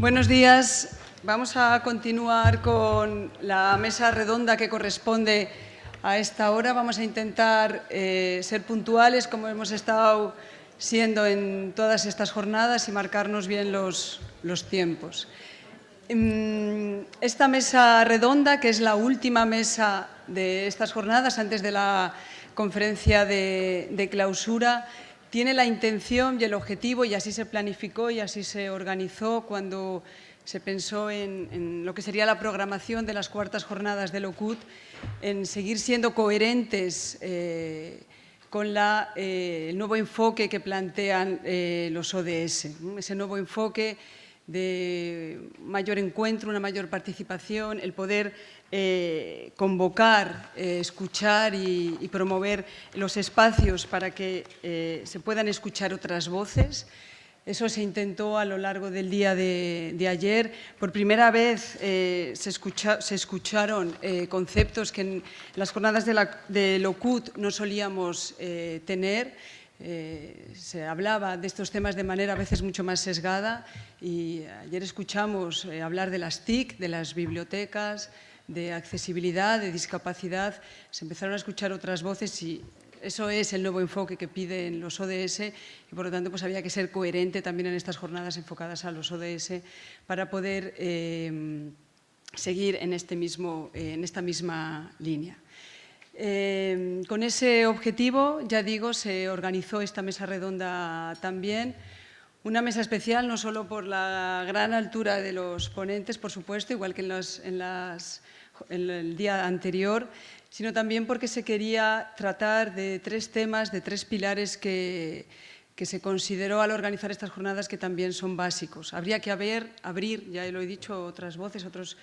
Buenos días. Vamos a continuar con la mesa redonda que corresponde a esta hora. Vamos a intentar ser puntuales, como hemos estado siendo en todas estas jornadas, y marcarnos bien los tiempos. Esta mesa redonda, que es la última mesa de estas jornadas antes de la conferencia de clausura, tiene la intención y el objetivo, y así se planificó y así se organizó cuando se pensó en lo que sería la programación de las cuartas jornadas del OCUT, en seguir siendo coherentes con el nuevo enfoque que plantean los ODS. Ese nuevo enfoque de mayor encuentro, una mayor participación, el poder convocar, escuchar y promover los espacios para que se puedan escuchar otras voces. Eso se intentó a lo largo del día de ayer. Por primera vez se escucharon conceptos que en las jornadas del OCUT no solíamos tener. Se hablaba de estos temas de manera a veces mucho más sesgada, y ayer escuchamos hablar de las TIC, de las bibliotecas, de accesibilidad, de discapacidad. Se empezaron a escuchar otras voces y eso es el nuevo enfoque que piden los ODS, y por lo tanto pues había que ser coherente también en estas jornadas enfocadas a los ODS para poder seguir en esta misma línea. Con ese objetivo, ya digo, se organizó esta mesa redonda también. Una mesa especial no solo por la gran altura de los ponentes, por supuesto, igual que en el día anterior, sino también porque se quería tratar de tres temas, de tres pilares que se consideró al organizar estas jornadas que también son básicos. Habría que abrir, ya lo he dicho, otras voces, otros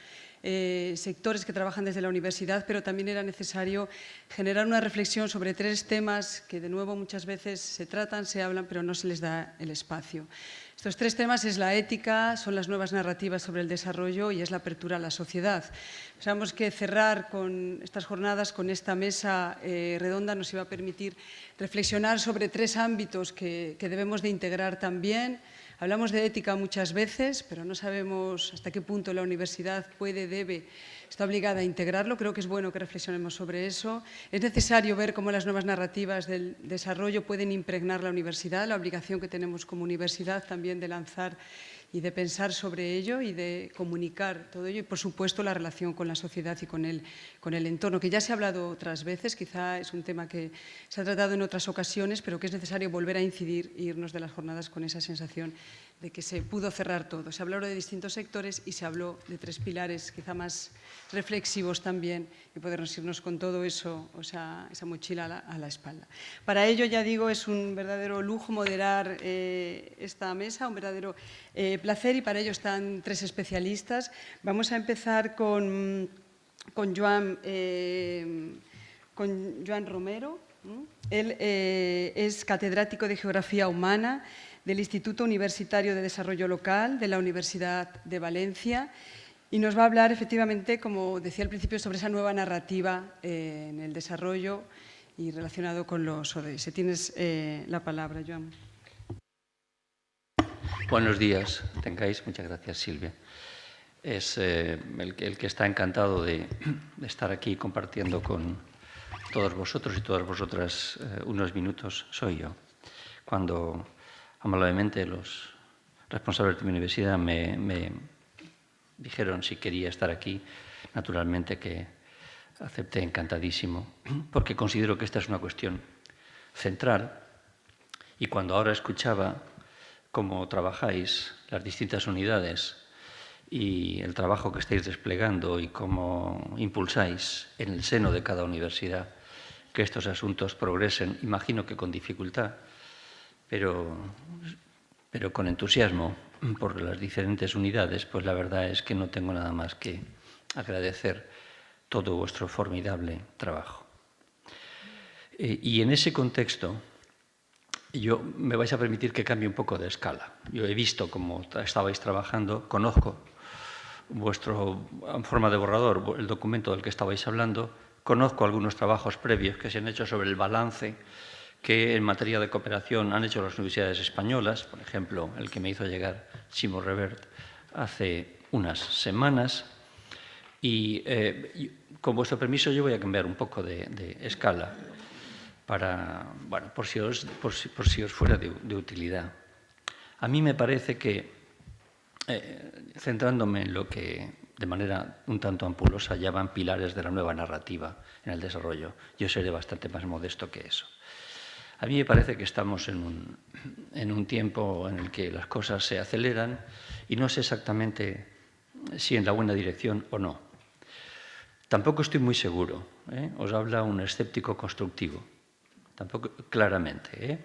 sectores que trabajan desde la universidad, pero también era necesario generar una reflexión sobre tres temas que, de nuevo, muchas veces se tratan, se hablan, pero no se les da el espacio. Estos tres temas es la ética, son las nuevas narrativas sobre el desarrollo y es la apertura a la sociedad. Pensamos que cerrar con estas jornadas, con esta mesa redonda, nos iba a permitir reflexionar sobre tres ámbitos que debemos de integrar también. Hablamos de ética muchas veces, pero no sabemos hasta qué punto la universidad está obligada a integrarlo. Creo que es bueno que reflexionemos sobre eso. Es necesario ver cómo las nuevas narrativas del desarrollo pueden impregnar la universidad, la obligación que tenemos como universidad también de lanzar y de pensar sobre ello y de comunicar todo ello, y por supuesto la relación con la sociedad y con el entorno, que ya se ha hablado otras veces, quizá es un tema que se ha tratado en otras ocasiones, pero que es necesario volver a incidir e irnos de las jornadas con esa sensación de que se pudo cerrar todo. Se habló de distintos sectores y se habló de tres pilares quizá más reflexivos también, y podernos irnos con todo eso, o sea, esa mochila a la espalda. Para ello, ya digo, es un verdadero lujo moderar esta mesa, un verdadero placer, y para ello están tres especialistas. Vamos a empezar con Joan Romero. Él es catedrático de Geografía Humana del Instituto Universitario de Desarrollo Local de la Universidad de Valencia, y nos va a hablar, efectivamente, como decía al principio, sobre esa nueva narrativa en el desarrollo y relacionado con los ODS. Tienes la palabra, Joan. Buenos días, tengáis. Muchas gracias, Silvia. Es el que está encantado de estar aquí compartiendo con todos vosotros y todas vosotras unos minutos soy yo. Cuando amablemente los responsables de mi universidad me dijeron si quería estar aquí, naturalmente que acepté encantadísimo, porque considero que esta es una cuestión central, y cuando ahora escuchaba cómo trabajáis las distintas unidades y el trabajo que estáis desplegando y cómo impulsáis en el seno de cada universidad que estos asuntos progresen, imagino que con dificultad, pero con entusiasmo por las diferentes unidades, pues la verdad es que no tengo nada más que agradecer todo vuestro formidable trabajo. Y en ese contexto, me vais a permitir que cambie un poco de escala. Yo he visto cómo estabais trabajando, conozco vuestra forma de borrador, el documento del que estabais hablando, conozco algunos trabajos previos que se han hecho sobre el balance que en materia de cooperación han hecho las universidades españolas, por ejemplo, el que me hizo llegar Chimo Revert hace unas semanas y, con vuestro permiso, yo voy a cambiar un poco de escala para, bueno, por si os fuera de utilidad. A mí me parece que, centrándome en lo que de manera un tanto ampulosa llaman pilares de la nueva narrativa en el desarrollo, yo seré bastante más modesto que eso. A mí me parece que estamos en un tiempo en el que las cosas se aceleran y no sé exactamente si en la buena dirección o no. Tampoco estoy muy seguro, os habla un escéptico constructivo, tampoco claramente.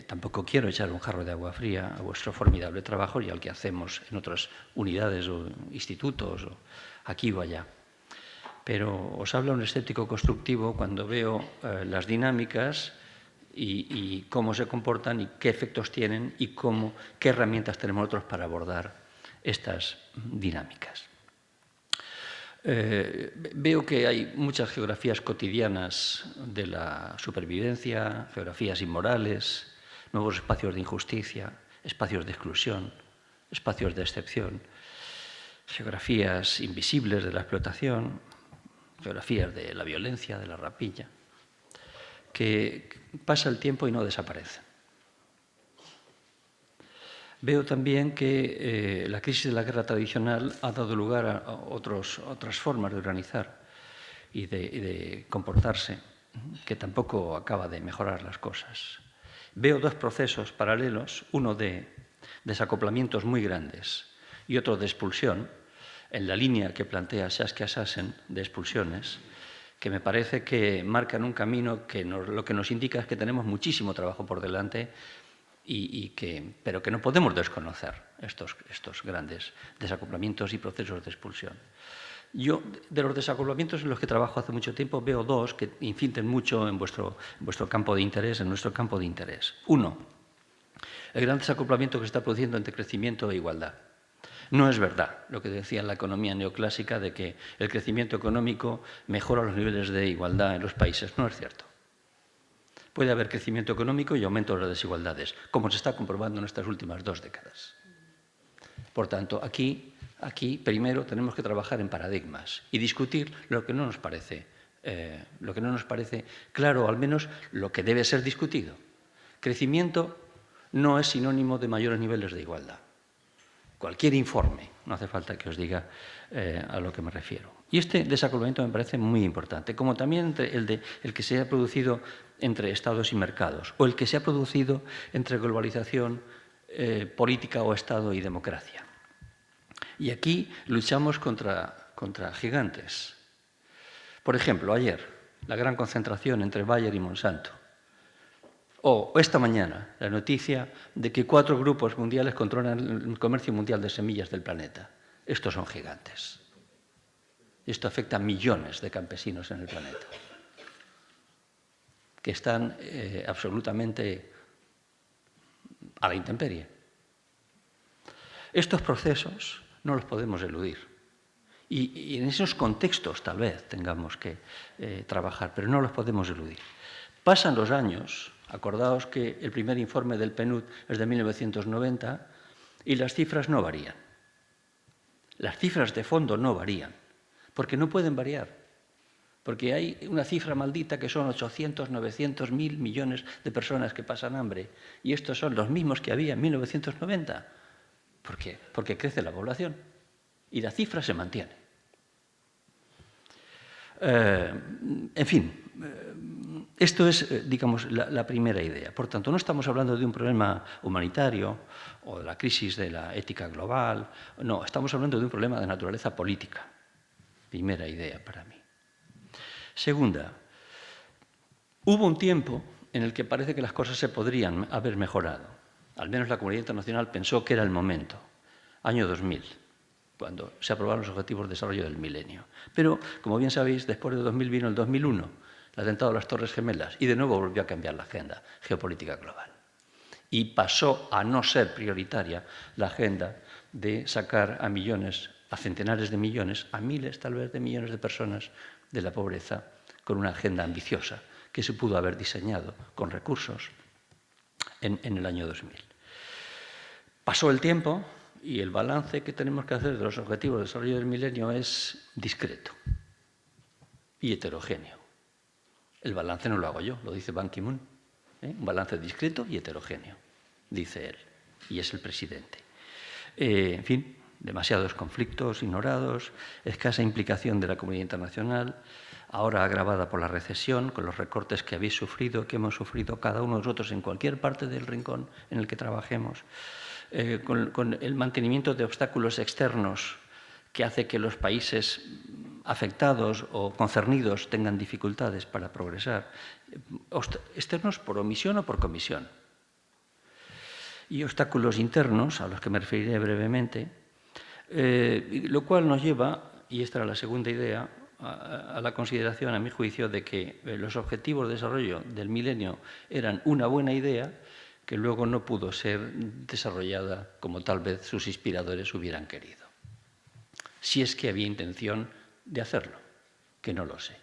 Tampoco quiero echar un jarro de agua fría a vuestro formidable trabajo y al que hacemos en otras unidades o institutos, o aquí o allá. Pero os habla un escéptico constructivo cuando veo las dinámicas y cómo se comportan y qué efectos tienen y qué herramientas tenemos nosotros para abordar estas dinámicas. Veo que hay muchas geografías cotidianas de la supervivencia, geografías inmorales, nuevos espacios de injusticia, espacios de exclusión, espacios de excepción, geografías invisibles de la explotación, geografías de la violencia, de la rapiña, que pasa el tiempo y no desaparecen. Veo también que la crisis de la guerra tradicional ha dado lugar a otras formas de organizar y de comportarse, que tampoco acaba de mejorar las cosas. Veo dos procesos paralelos, uno de desacoplamientos muy grandes y otro de expulsión, en la línea que plantea Saskia Sassen de expulsiones, que me parece que marcan un camino que lo que nos indica es que tenemos muchísimo trabajo por delante, pero que no podemos desconocer estos grandes desacoplamientos y procesos de expulsión. Yo, de los desacoplamientos en los que trabajo hace mucho tiempo, veo dos que inciden mucho en vuestro campo de interés, en nuestro campo de interés. Uno, el gran desacoplamiento que se está produciendo entre crecimiento e igualdad. No es verdad lo que decía en la economía neoclásica de que el crecimiento económico mejora los niveles de igualdad en los países. No es cierto. Puede haber crecimiento económico y aumento de las desigualdades, como se está comprobando en estas últimas 2 décadas. Por tanto, aquí primero tenemos que trabajar en paradigmas y discutir lo que no nos parece claro, o al menos lo que debe ser discutido. Crecimiento no es sinónimo de mayores niveles de igualdad. Cualquier informe, no hace falta que os diga a lo que me refiero. Y este desacoplamiento me parece muy importante, como también el que se ha producido entre Estados y mercados, o el que se ha producido entre globalización, política o Estado y democracia. Y aquí luchamos contra gigantes. Por ejemplo, ayer, la gran concentración entre Bayer y Monsanto. O esta mañana, la noticia de que 4 grupos mundiales controlan el comercio mundial de semillas del planeta. Estos son gigantes. Esto afecta a millones de campesinos en el planeta, que están absolutamente a la intemperie. Estos procesos no los podemos eludir. Y en esos contextos tal vez tengamos que trabajar, pero no los podemos eludir. Pasan los años, acordaos que el primer informe del PNUD es de 1990 y las cifras no varían. Las cifras de fondo no varían, porque no pueden variar. Porque hay una cifra maldita que son 800, 900, 1.000 millones de personas que pasan hambre. Y estos son los mismos que había en 1990. ¿Por qué? Porque crece la población y la cifra se mantiene. En fin, esto es, digamos, la primera idea. Por tanto, no estamos hablando de un problema humanitario o de la crisis de la ética global. No, estamos hablando de un problema de naturaleza política. Primera idea para mí. Segunda, hubo un tiempo en el que parece que las cosas se podrían haber mejorado. Al menos la comunidad internacional pensó que era el momento. Año 2000, cuando se aprobaron los Objetivos de Desarrollo del Milenio. Pero, como bien sabéis, después de 2000 vino el 2001, el atentado a las Torres Gemelas, y de nuevo volvió a cambiar la agenda geopolítica global. Y pasó a no ser prioritaria la agenda de sacar a millones, a centenares de millones, a miles tal vez de millones de personas de la pobreza, con una agenda ambiciosa que se pudo haber diseñado con recursos en el año 2000. Pasó el tiempo Y el balance que tenemos que hacer de los objetivos de desarrollo del milenio es discreto y heterogéneo. El balance no lo hago yo, lo dice Ban Ki-moon. Un balance discreto y heterogéneo, dice él, y es el presidente. En fin, demasiados conflictos ignorados, escasa implicación de la comunidad internacional, ahora agravada por la recesión, con los recortes que habéis sufrido, que hemos sufrido cada uno de nosotros en cualquier parte del rincón en el que trabajemos, con el mantenimiento de obstáculos externos que hace que los países afectados o concernidos tengan dificultades para progresar, externos por omisión o por comisión, y obstáculos internos, a los que me referiré brevemente, lo cual nos lleva, y esta era la segunda idea, a la consideración, a mi juicio, de que los objetivos de desarrollo del milenio eran una buena idea que luego no pudo ser desarrollada como tal vez sus inspiradores hubieran querido. Si es que había intención de hacerlo, que no lo sé.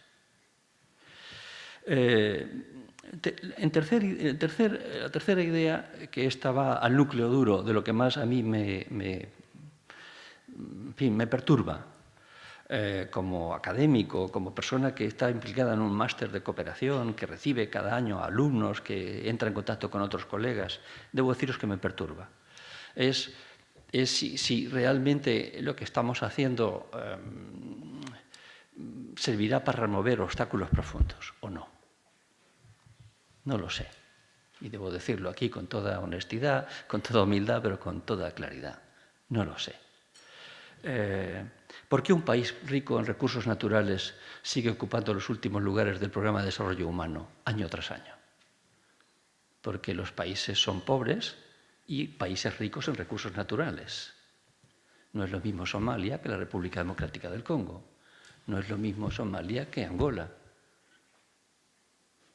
La tercera idea, que esta va al núcleo duro de lo que más a mí me perturba, como académico, como persona que está implicada en un máster de cooperación, que recibe cada año alumnos, que entra en contacto con otros colegas, debo deciros que me perturba. Es si realmente lo que estamos haciendo servirá para remover obstáculos profundos o no. No lo sé. Y debo decirlo aquí con toda honestidad, con toda humildad, pero con toda claridad. No lo sé. ¿Por qué un país rico en recursos naturales sigue ocupando los últimos lugares del programa de desarrollo humano año tras año? Porque los países son pobres y países ricos en recursos naturales. No es lo mismo Somalia que la República Democrática del Congo. No es lo mismo Somalia que Angola.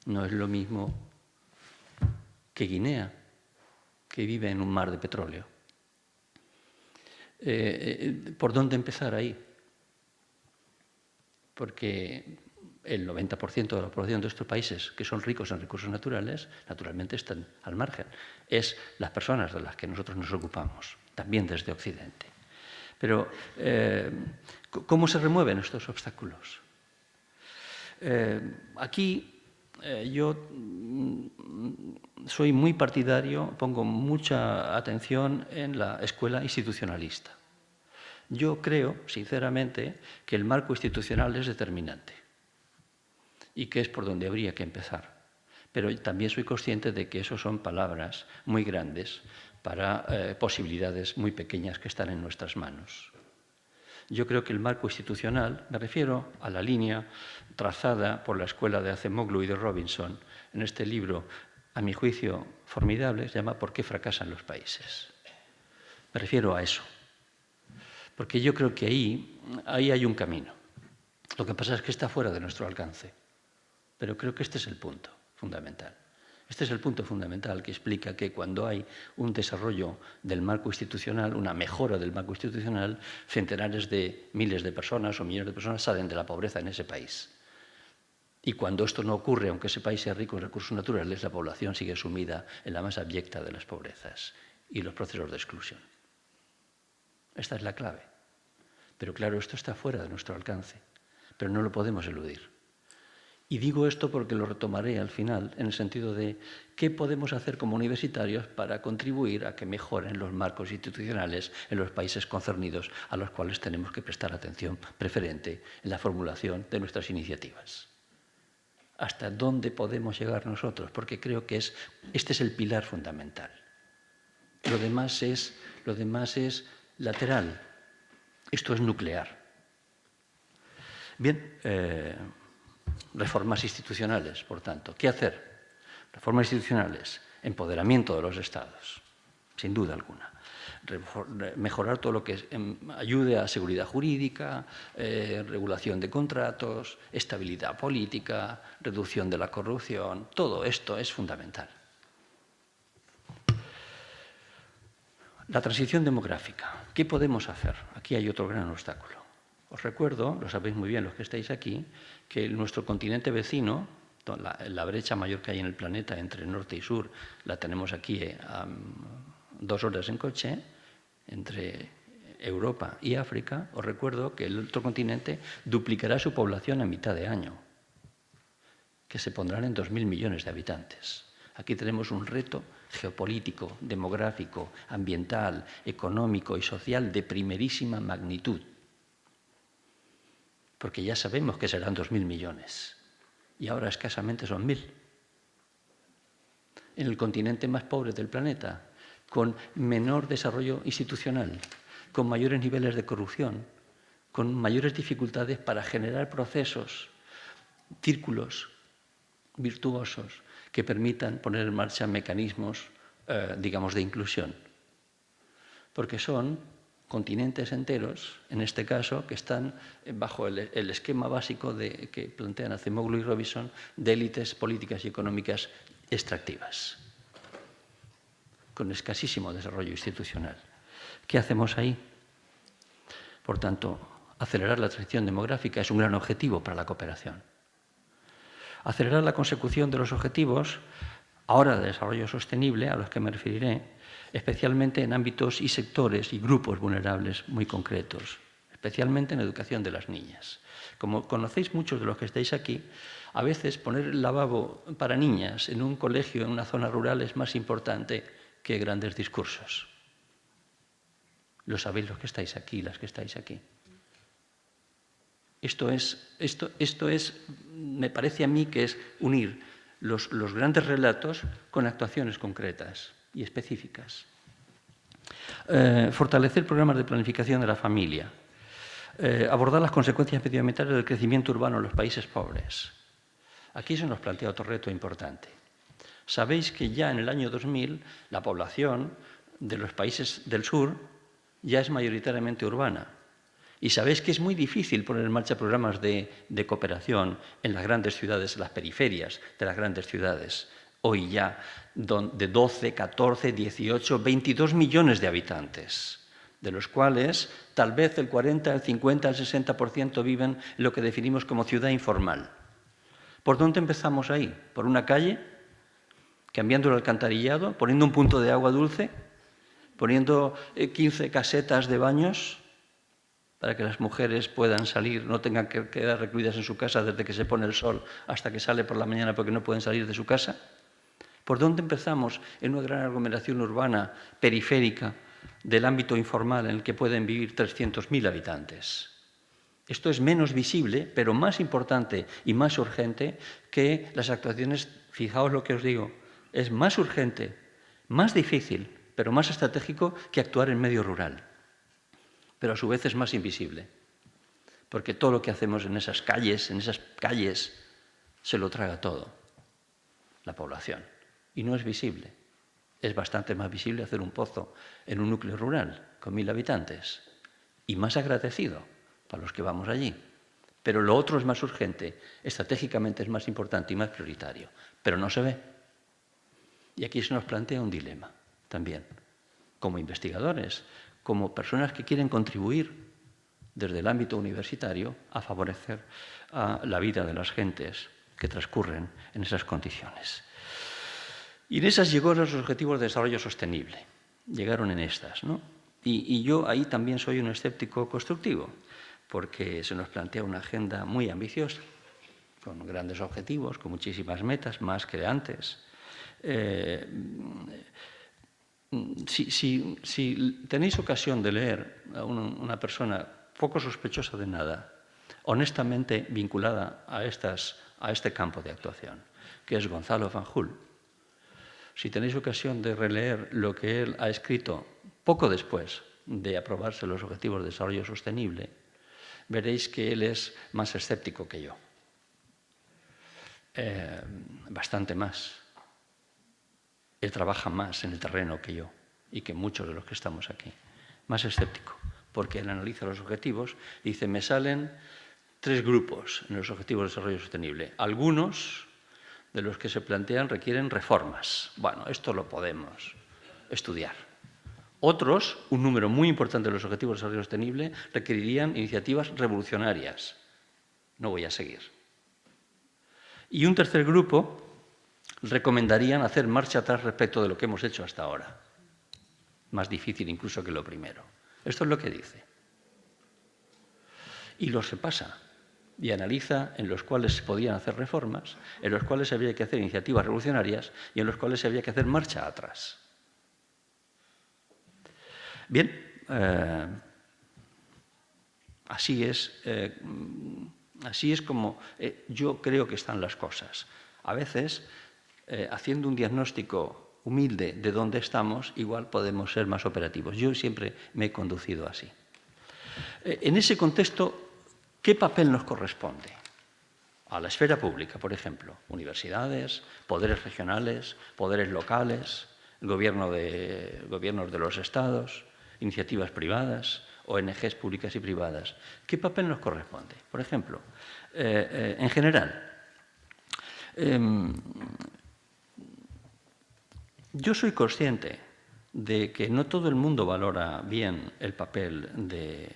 No es lo mismo que Guinea, que vive en un mar de petróleo. ¿Por dónde empezar ahí? Porque el 90% de la población de estos países que son ricos en recursos naturales, naturalmente están al margen. Es las personas de las que nosotros nos ocupamos, también desde Occidente. Pero, ¿cómo se remueven estos obstáculos? Aquí yo soy muy partidario, pongo mucha atención en la escuela institucionalista. Yo creo, sinceramente, que el marco institucional es determinante y que es por donde habría que empezar. Pero también soy consciente de que eso son palabras muy grandes para posibilidades muy pequeñas que están en nuestras manos. Yo creo que el marco institucional, me refiero a la línea trazada por la escuela de Acemoglu y de Robinson en este libro, a mi juicio formidable, se llama ¿Por qué fracasan los países? Me refiero a eso, porque yo creo que ahí hay un camino. Lo que pasa es que está fuera de nuestro alcance, pero creo que este es el punto fundamental. Este es el punto fundamental que explica que cuando hay un desarrollo del marco institucional, una mejora del marco institucional, centenares de miles de personas o millones de personas salen de la pobreza en ese país. Y cuando esto no ocurre, aunque ese país sea rico en recursos naturales, la población sigue sumida en la más abyecta de las pobrezas y los procesos de exclusión. Esta es la clave. Pero claro, esto está fuera de nuestro alcance, pero no lo podemos eludir. Y digo esto porque lo retomaré al final, en el sentido de qué podemos hacer como universitarios para contribuir a que mejoren los marcos institucionales en los países concernidos a los cuales tenemos que prestar atención preferente en la formulación de nuestras iniciativas. ¿Hasta dónde podemos llegar nosotros? Porque creo que este es el pilar fundamental. Lo demás es lateral. Esto es nuclear. Bien, reformas institucionales, por tanto. ¿Qué hacer? Reformas institucionales, empoderamiento de los Estados, sin duda alguna. Mejorar todo lo que ayude a seguridad jurídica, regulación de contratos, estabilidad política, reducción de la corrupción. Todo esto es fundamental. La transición demográfica. ¿Qué podemos hacer? Aquí hay otro gran obstáculo. Os recuerdo, lo sabéis muy bien los que estáis aquí, que nuestro continente vecino, la brecha mayor que hay en el planeta entre norte y sur, la tenemos aquí a 2 horas en coche, entre Europa y África, os recuerdo que el otro continente duplicará su población a mitad de año, que se pondrán en 2.000 millones de habitantes. Aquí tenemos un reto geopolítico, demográfico, ambiental, económico y social de primerísima magnitud, porque ya sabemos que serán 2.000 millones y ahora escasamente son 1.000. En el continente más pobre del planeta, con menor desarrollo institucional, con mayores niveles de corrupción, con mayores dificultades para generar procesos, círculos virtuosos que permitan poner en marcha mecanismos, digamos, de inclusión. Porque son continentes enteros, en este caso, que están bajo el esquema básico que plantean Acemoglu y Robinson de élites políticas y económicas extractivas, con escasísimo desarrollo institucional. ¿Qué hacemos ahí? Por tanto, acelerar la transición demográfica es un gran objetivo para la cooperación. Acelerar la consecución de los objetivos, ahora de desarrollo sostenible, a los que me referiré, especialmente en ámbitos y sectores y grupos vulnerables muy concretos, especialmente en educación de las niñas. Como conocéis muchos de los que estáis aquí, a veces poner el lavabo para niñas en un colegio en una zona rural es más importante que grandes discursos. Lo sabéis los que estáis aquí, las que estáis aquí. Esto es, me parece a mí que es unir los grandes relatos con actuaciones concretas y específicas. Fortalecer programas de planificación de la familia. Abordar las consecuencias medioambientales del crecimiento urbano en los países pobres. Aquí se nos plantea otro reto importante. Sabéis que ya en el año 2000 la población de los países del sur ya es mayoritariamente urbana. Y sabéis que es muy difícil poner en marcha programas de cooperación en las grandes ciudades, en las periferias de las grandes ciudades. Hoy ya de 12, 14, 18, 22 millones de habitantes, de los cuales tal vez el 40, el 50, el 60% viven en lo que definimos como ciudad informal. ¿Por dónde empezamos ahí? ¿Por una calle? ¿Cambiando el alcantarillado? ¿Poniendo un punto de agua dulce? ¿Poniendo 15 casetas de baños para que las mujeres puedan salir, no tengan que quedar recluidas en su casa desde que se pone el sol hasta que sale por la mañana porque no pueden salir de su casa? ¿Por dónde empezamos en una gran aglomeración urbana periférica del ámbito informal en el que pueden vivir 300.000 habitantes? Esto es menos visible, pero más importante y más urgente que las actuaciones, fijaos lo que os digo, es más urgente, más difícil, pero más estratégico que actuar en medio rural. Pero a su vez es más invisible, porque todo lo que hacemos en esas calles se lo traga todo, la población, y no es visible. Es bastante más visible hacer un pozo en un núcleo rural con 1.000 habitantes y más agradecido para los que vamos allí. Pero lo otro es más urgente, estratégicamente es más importante y más prioritario, pero no se ve. Y aquí se nos plantea un dilema también, como investigadores, como personas que quieren contribuir desde el ámbito universitario a favorecer a la vida de las gentes que transcurren en esas condiciones. Y en esas llegó los Objetivos de Desarrollo Sostenible. Llegaron en estas, ¿no? Y yo ahí también soy un escéptico constructivo, porque se nos plantea una agenda muy ambiciosa, con grandes objetivos, con muchísimas metas, más que de antes. Si tenéis ocasión de leer a una persona poco sospechosa de nada, honestamente vinculada a este campo de actuación, que es Gonzalo Fanjul, si tenéis ocasión de releer lo que él ha escrito poco después de aprobarse los Objetivos de Desarrollo Sostenible, veréis que él es más escéptico que yo, bastante más. Él trabaja más en el terreno que yo y que muchos de los que estamos aquí. Más escéptico, porque él analiza los objetivos y dice, me salen 3 grupos en los Objetivos de Desarrollo Sostenible. Algunos de los que se plantean requieren reformas. Bueno, esto lo podemos estudiar. Otros, un número muy importante de los Objetivos de Desarrollo Sostenible, requerirían iniciativas revolucionarias. No voy a seguir. Y un tercer grupo recomendarían hacer marcha atrás respecto de lo que hemos hecho hasta ahora. más difícil incluso que lo primero. Esto es lo que dice. Y los repasa y analiza en los cuales se podían hacer reformas, en los cuales había que hacer iniciativas revolucionarias y en los cuales había que hacer marcha atrás. Bien, así es como yo creo que están las cosas. A veces, haciendo un diagnóstico humilde de dónde estamos, igual podemos ser más operativos. Yo siempre me he conducido así. En ese contexto, ¿qué papel nos corresponde? A la esfera pública, por ejemplo, universidades, poderes regionales, poderes locales, gobiernos de los estados, iniciativas privadas, ONGs públicas y privadas. ¿Qué papel nos corresponde? Por ejemplo, en general, yo soy consciente de que no todo el mundo valora bien el papel de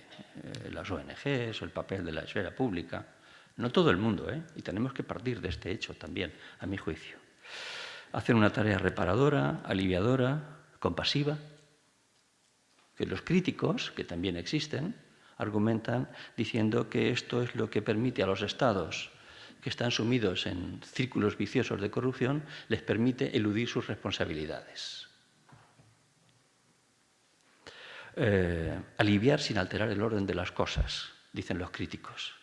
las ONGs o el papel de la esfera pública. No todo el mundo, y tenemos que partir de este hecho también, a mi juicio. Hacen una tarea reparadora, aliviadora, compasiva, que los críticos, que también existen, argumentan diciendo que esto es lo que permite a los estados que están sumidos en círculos viciosos de corrupción, les permite eludir sus responsabilidades. Aliviar sin alterar el orden de las cosas, dicen los críticos,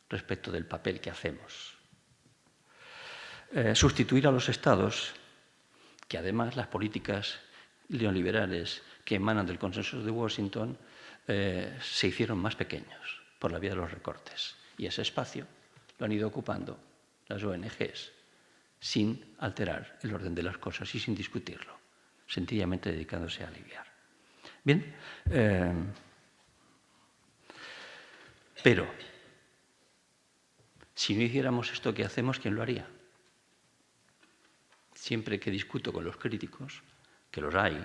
respecto del papel que hacemos. Sustituir a los estados, que además las políticas neoliberales que emanan del consenso de Washington se hicieron más pequeños por la vía de los recortes. Y ese espacio lo han ido ocupando las ONGs sin alterar el orden de las cosas y sin discutirlo, sencillamente dedicándose a aliviar. Bien, pero si no hiciéramos esto que hacemos, ¿quién lo haría? Siempre que discuto con los críticos, que los hay,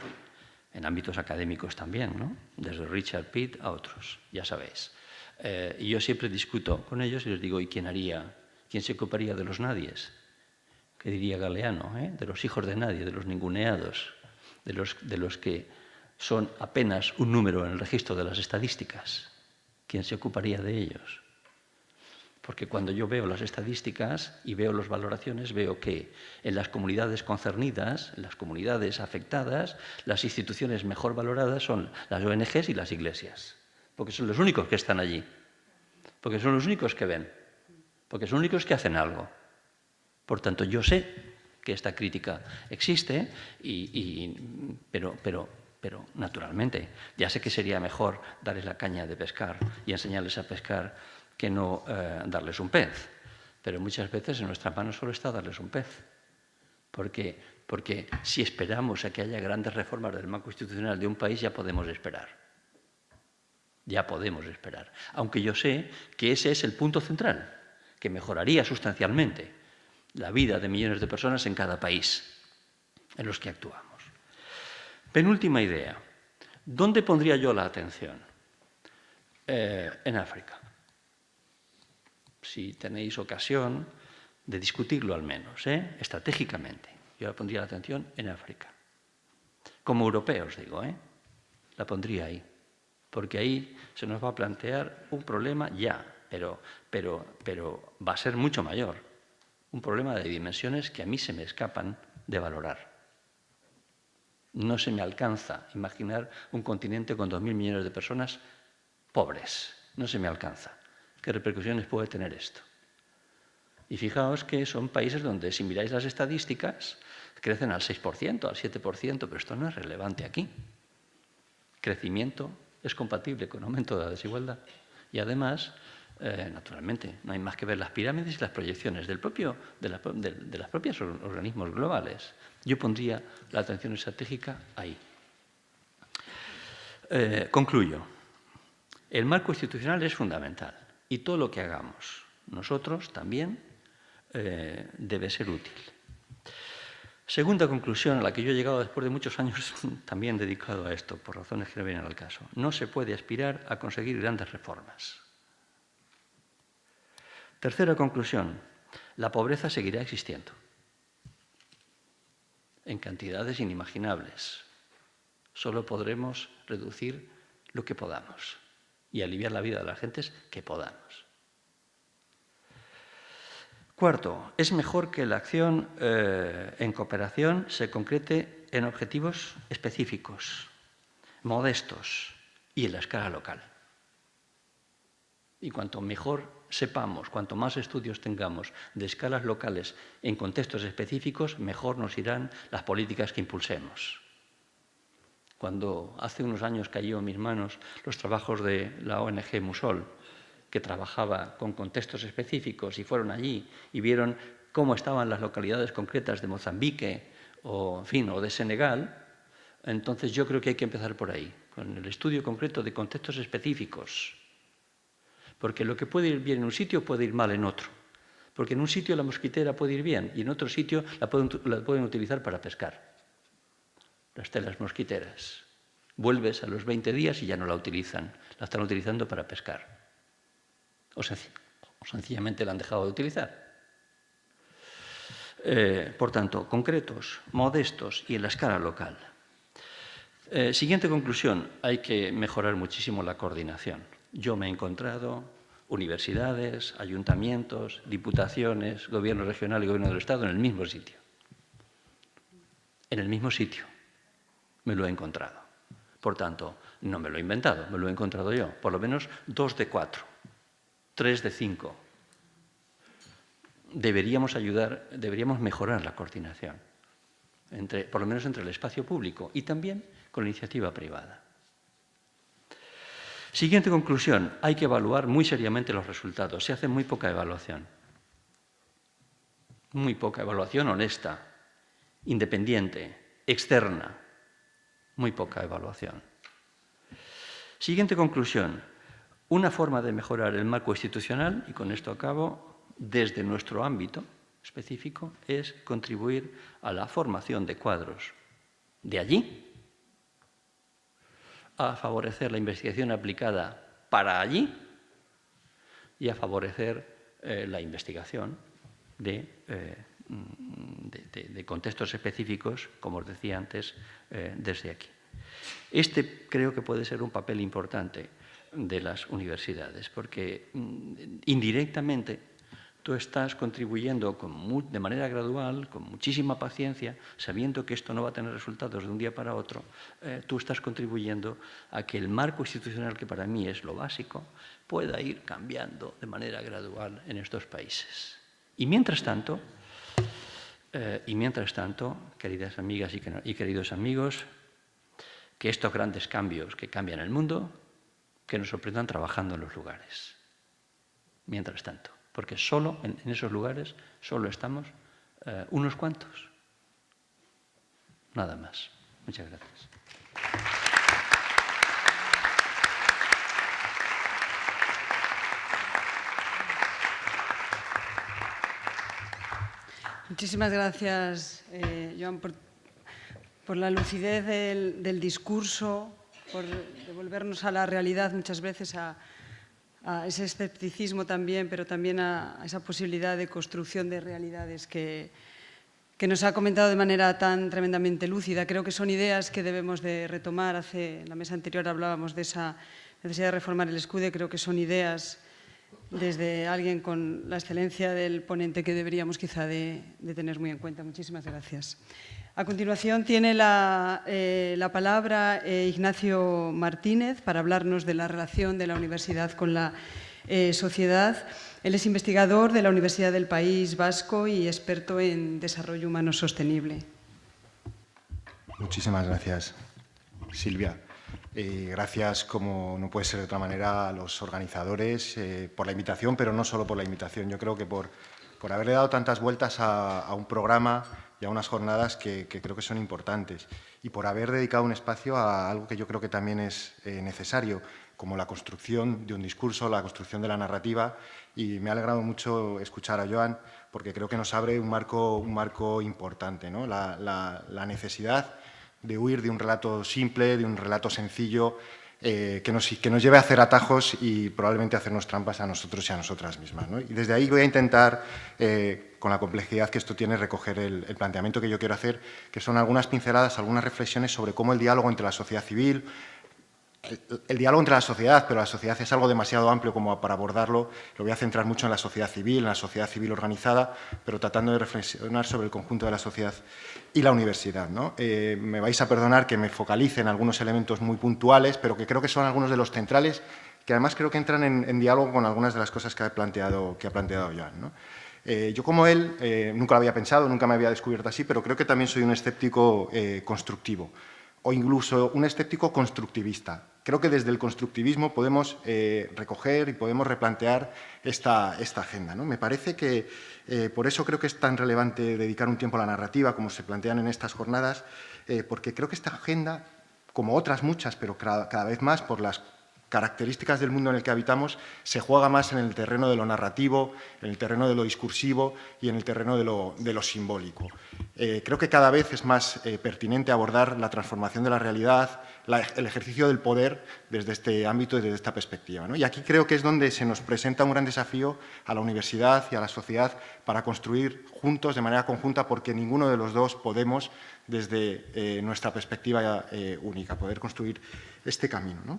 en ámbitos académicos también, ¿no? Desde Richard Pitt a otros, ya sabéis. Y yo siempre discuto con ellos y les digo, ¿y quién se ocuparía de los nadies? ¿Qué diría Galeano? De los hijos de nadie, de los ninguneados, de los que son apenas un número en el registro de las estadísticas. ¿Quién se ocuparía de ellos? Porque cuando yo veo las estadísticas y veo las valoraciones, veo que en las comunidades concernidas, en las comunidades afectadas, las instituciones mejor valoradas son las ONGs y las iglesias. Porque son los únicos que están allí. Porque son los únicos que ven. Porque son los únicos que hacen algo. Por tanto, yo sé que esta crítica existe, pero naturalmente, ya sé que sería mejor darles la caña de pescar y enseñarles a pescar que no darles un pez. Pero muchas veces en nuestras manos solo está darles un pez. Porque si esperamos a que haya grandes reformas del marco constitucional de un país, ya podemos esperar. Ya podemos esperar. Aunque yo sé que ese es el punto central, que mejoraría sustancialmente la vida de millones de personas en cada país en los que actuamos. Penúltima idea. ¿Dónde pondría yo la atención? En África. Si tenéis ocasión de discutirlo al menos, estratégicamente. Yo pondría la atención en África. Como europeos, digo, la pondría ahí. Porque ahí se nos va a plantear un problema ya, pero va a ser mucho mayor. Un problema de dimensiones que a mí se me escapan de valorar. No se me alcanza imaginar un continente con 2.000 millones de personas pobres. No se me alcanza. ¿Qué repercusiones puede tener esto? Y fijaos que son países donde, si miráis las estadísticas, crecen al 6%, al 7%, pero esto no es relevante aquí. Crecimiento es compatible con aumento de la desigualdad. Y además, naturalmente, no hay más que ver las pirámides y las proyecciones de las propias organismos globales. Yo pondría la atención estratégica ahí. Concluyo. El marco institucional es fundamental y todo lo que hagamos nosotros también debe ser útil. Segunda conclusión a la que yo he llegado después de muchos años también dedicado a esto, por razones que no vienen al caso. No se puede aspirar a conseguir grandes reformas. Tercera conclusión. La pobreza seguirá existiendo en cantidades inimaginables. Solo podremos reducir lo que podamos y aliviar la vida de las gentes que podamos. Cuarto, es mejor que la acción en cooperación se concrete en objetivos específicos, modestos y en la escala local. Y cuanto mejor sepamos, cuanto más estudios tengamos de escalas locales en contextos específicos, mejor nos irán las políticas que impulsemos. Cuando hace unos años cayó en mis manos los trabajos de la ONG Musol, que trabajaba con contextos específicos y fueron allí y vieron cómo estaban las localidades concretas de Mozambique o de Senegal, entonces yo creo que hay que empezar por ahí, con el estudio concreto de contextos específicos. Porque lo que puede ir bien en un sitio puede ir mal en otro. Porque en un sitio la mosquitera puede ir bien y en otro sitio la pueden utilizar para pescar. Las telas mosquiteras. Vuelves a los 20 días y ya no la utilizan. La están utilizando para pescar. O sencillamente la han dejado de utilizar. Por tanto, concretos, modestos y en la escala local. Siguiente conclusión, hay que mejorar muchísimo la coordinación. Yo me he encontrado universidades, ayuntamientos, diputaciones, gobierno regional y gobierno del Estado en el mismo sitio. En el mismo sitio me lo he encontrado. Por tanto, no me lo he inventado, me lo he encontrado yo. Por lo menos 2 de 4, 3 de 5. Deberíamos mejorar la coordinación, por lo menos entre el espacio público y también con la iniciativa privada. Siguiente conclusión, hay que evaluar muy seriamente los resultados. Se hace muy poca evaluación. Muy poca evaluación honesta, independiente, externa. Muy poca evaluación. Siguiente conclusión, una forma de mejorar el marco institucional, y con esto acabo, desde nuestro ámbito específico, es contribuir a la formación de cuadros de allí, a favorecer la investigación aplicada para allí y a favorecer la investigación de contextos específicos, como os decía antes, desde aquí. Este creo que puede ser un papel importante de las universidades, porque indirectamente tú estás contribuyendo de manera gradual, con muchísima paciencia, sabiendo que esto no va a tener resultados de un día para otro, tú estás contribuyendo a que el marco institucional, que para mí es lo básico, pueda ir cambiando de manera gradual en estos países. Y mientras tanto, queridas amigas y queridos amigos, que estos grandes cambios que cambian el mundo, que nos sorprendan trabajando en los lugares. Mientras tanto. Porque solo en esos lugares solo estamos unos cuantos. Nada más. Muchas gracias. Muchísimas gracias, Joan, por la lucidez del discurso, por devolvernos a la realidad muchas veces, a ese escepticismo también, pero también a esa posibilidad de construcción de realidades que nos ha comentado de manera tan tremendamente lúcida. Creo que son ideas que debemos de retomar. En la mesa anterior hablábamos de esa necesidad de reformar el SCUDE. Creo que son ideas desde alguien con la excelencia del ponente que deberíamos quizá de tener muy en cuenta. Muchísimas gracias. A continuación tiene la palabra Ignacio Martínez para hablarnos de la relación de la universidad con la sociedad. Él es investigador de la Universidad del País Vasco y experto en desarrollo humano sostenible. Muchísimas gracias, Silvia. Gracias, como no puede ser de otra manera, a los organizadores por la invitación, pero no solo por la invitación. Yo creo que por haberle dado tantas vueltas a un programa y a unas jornadas que creo que son importantes, y por haber dedicado un espacio a algo que yo creo que también es necesario, como la construcción de un discurso, la construcción de la narrativa, y me ha alegrado mucho escuchar a Joan, porque creo que nos abre un marco importante, ¿no? La necesidad de huir de un relato simple, de un relato sencillo, que nos lleve a hacer atajos y probablemente a hacernos trampas a nosotros y a nosotras mismas, ¿no? Y desde ahí voy a intentar, con la complejidad que esto tiene, recoger el planteamiento que yo quiero hacer, que son algunas pinceladas, algunas reflexiones sobre cómo el diálogo entre la sociedad civil, el diálogo entre la sociedad, pero la sociedad es algo demasiado amplio como para abordarlo. Lo voy a centrar mucho en la sociedad civil organizada, pero tratando de reflexionar sobre el conjunto de la sociedad y la universidad, ¿no? Me vais a perdonar que me focalice en algunos elementos muy puntuales, pero que creo que son algunos de los centrales, que además creo que entran en diálogo con algunas de las cosas que ha planteado Joan, ¿no? Yo, como él, nunca lo había pensado, nunca me había descubierto así, pero creo que también soy un escéptico constructivo, o incluso un escéptico constructivista. Creo que desde el constructivismo podemos recoger y podemos replantear esta agenda, ¿no? Me parece que por eso creo que es tan relevante dedicar un tiempo a la narrativa, como se plantean en estas jornadas, porque creo que esta agenda, como otras muchas, pero cada vez más por las características del mundo en el que habitamos, se juega más en el terreno de lo narrativo, en el terreno de lo discursivo y en el terreno de lo simbólico. Creo que cada vez es más pertinente abordar la transformación de la realidad, el ejercicio del poder desde este ámbito y desde esta perspectiva, ¿no? Y aquí creo que es donde se nos presenta un gran desafío a la universidad y a la sociedad para construir juntos, de manera conjunta, porque ninguno de los dos podemos, desde nuestra perspectiva única, poder construir este camino, ¿no?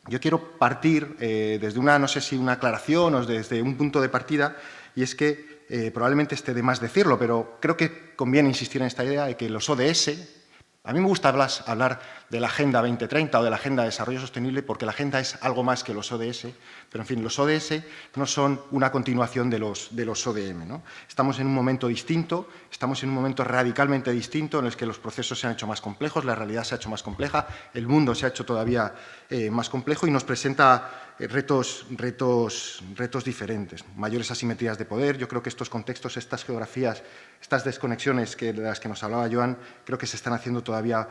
Yo quiero partir desde no sé si una aclaración o desde un punto de partida, y es que probablemente esté de más decirlo, pero creo que conviene insistir en esta idea de que los ODS, a mí me gusta hablar de la Agenda 2030 o de la Agenda de Desarrollo Sostenible, porque la agenda es algo más que los ODS, pero en fin, los ODS no son una continuación de los ODM, ¿no? Estamos en un momento distinto, estamos en un momento radicalmente distinto en el que los procesos se han hecho más complejos, la realidad se ha hecho más compleja, el mundo se ha hecho todavía más complejo y nos presenta retos diferentes, mayores asimetrías de poder. Yo creo que estos contextos, estas geografías, estas desconexiones de las que nos hablaba Joan, creo que se están haciendo todavía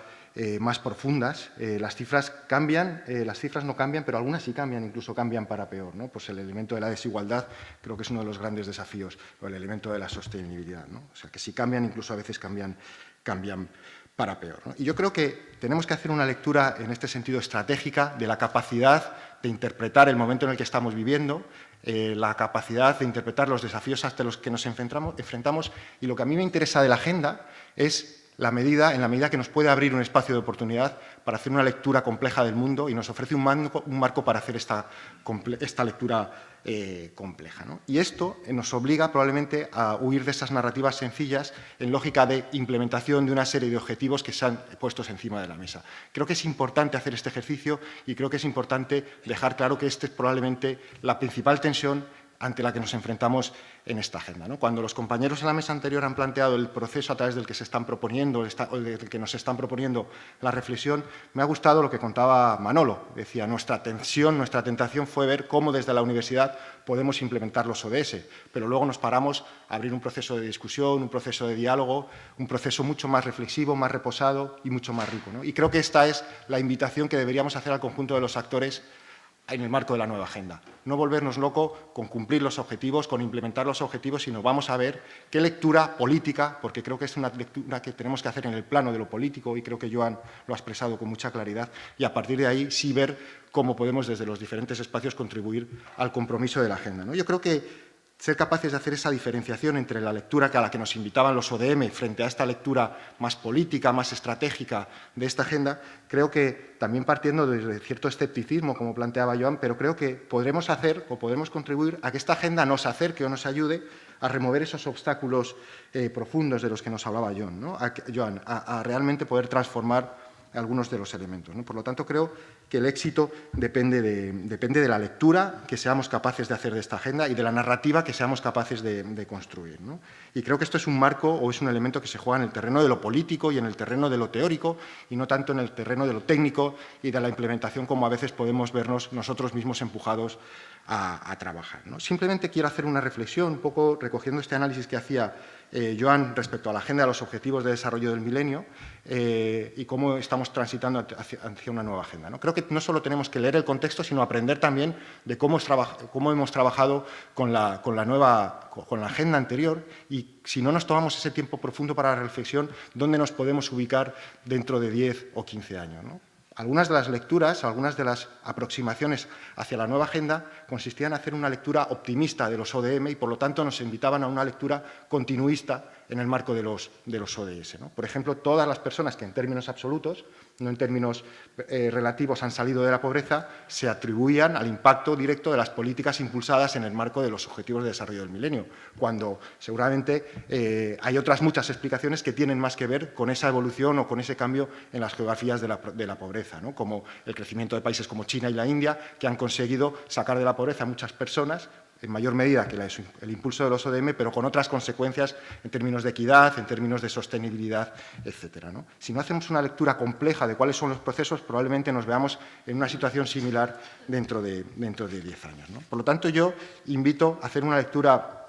más profundas. Las cifras cambian, las cifras no cambian, pero algunas sí cambian, incluso cambian para peor, ¿no? Pues el elemento de la desigualdad creo que es uno de los grandes desafíos, o el elemento de la sostenibilidad, ¿no? O sea, que si cambian, incluso a veces cambian para peor, ¿no? Y yo creo que tenemos que hacer una lectura en este sentido estratégica de la capacidad de interpretar el momento en el que estamos viviendo, la capacidad de interpretar los desafíos hasta los que nos enfrentamos, y lo que a mí me interesa de la agenda es en la medida que nos puede abrir un espacio de oportunidad para hacer una lectura compleja del mundo y nos ofrece un marco para hacer esta lectura compleja, ¿no? Y esto nos obliga probablemente a huir de esas narrativas sencillas en lógica de implementación de una serie de objetivos que se han puesto encima de la mesa. Creo que es importante hacer este ejercicio y creo que es importante dejar claro que esta es probablemente la principal tensión ante la que nos enfrentamos en esta agenda, ¿no? Cuando los compañeros en la mesa anterior han planteado el proceso a través del que se están proponiendo, o del que nos están proponiendo la reflexión, me ha gustado lo que contaba Manolo. Decía, nuestra tentación fue ver cómo desde la universidad podemos implementar los ODS, pero luego nos paramos a abrir un proceso de discusión, un proceso de diálogo, un proceso mucho más reflexivo, más reposado y mucho más rico, ¿no? Y creo que esta es la invitación que deberíamos hacer al conjunto de los actores en el marco de la nueva agenda. No volvernos locos con cumplir los objetivos, con implementar los objetivos, sino vamos a ver qué lectura política, porque creo que es una lectura que tenemos que hacer en el plano de lo político, y creo que Joan lo ha expresado con mucha claridad, y a partir de ahí sí ver cómo podemos desde los diferentes espacios contribuir al compromiso de la agenda, ¿no? Yo creo que ser capaces de hacer esa diferenciación entre la lectura a la que nos invitaban los ODM frente a esta lectura más política, más estratégica de esta agenda, creo que también partiendo de cierto escepticismo, como planteaba Joan, pero creo que podremos hacer o podemos contribuir a que esta agenda nos acerque o nos ayude a remover esos obstáculos profundos de los que nos hablaba Joan, ¿no? A realmente poder transformar algunos de los elementos, ¿no? Por lo tanto, creo que el éxito depende de la lectura que seamos capaces de hacer de esta agenda y de la narrativa que seamos capaces de construir, ¿no? Y creo que esto es un marco o es un elemento que se juega en el terreno de lo político y en el terreno de lo teórico y no tanto en el terreno de lo técnico y de la implementación, como a veces podemos vernos nosotros mismos empujados a trabajar, ¿no? Simplemente quiero hacer una reflexión un poco recogiendo este análisis que hacía Joan respecto a la agenda de los objetivos de desarrollo del milenio y cómo estamos transitando hacia una nueva agenda, ¿no? Creo que no solo tenemos que leer el contexto, sino aprender también de cómo hemos trabajado con la agenda anterior, y si no nos tomamos ese tiempo profundo para la reflexión, dónde nos podemos ubicar dentro de 10 o 15 años, ¿no? algunas de las lecturas, algunas de las aproximaciones hacia la nueva agenda consistían en hacer una lectura optimista de los ODM y, por lo tanto, nos invitaban a una lectura continuista en el marco de los ODS, ¿no? Por ejemplo, todas las personas que en términos absolutos, no en términos relativos, han salido de la pobreza, se atribuían al impacto directo de las políticas impulsadas en el marco de los Objetivos de Desarrollo del Milenio, cuando seguramente hay otras muchas explicaciones que tienen más que ver con esa evolución o con ese cambio en las geografías de la pobreza, ¿no? Como el crecimiento de países como China y la India, que han conseguido sacar de la pobreza a muchas personas, en mayor medida que el impulso de los ODM, pero con otras consecuencias en términos de equidad, en términos de sostenibilidad, etcétera, ¿no? Si no hacemos una lectura compleja de cuáles son los procesos, probablemente nos veamos en una situación similar dentro de 10 años, ¿no? Por lo tanto, yo invito a hacer una lectura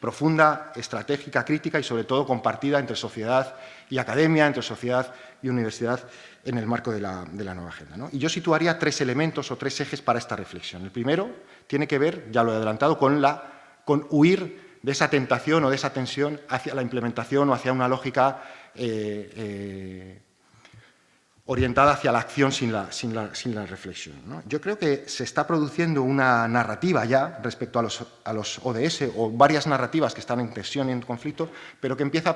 profunda, estratégica, crítica y, sobre todo, compartida entre sociedad y academia, entre sociedad y universidad, en el marco de la nueva agenda, ¿no? Y yo situaría 3 elementos o 3 ejes para esta reflexión. El primero tiene que ver, ya lo he adelantado, con huir de esa tentación o de esa tensión hacia la implementación o hacia una lógica orientada hacia la acción sin la reflexión, ¿no? Yo creo que se está produciendo una narrativa ya respecto a los ODS o varias narrativas que están en tensión y en conflicto, pero que empieza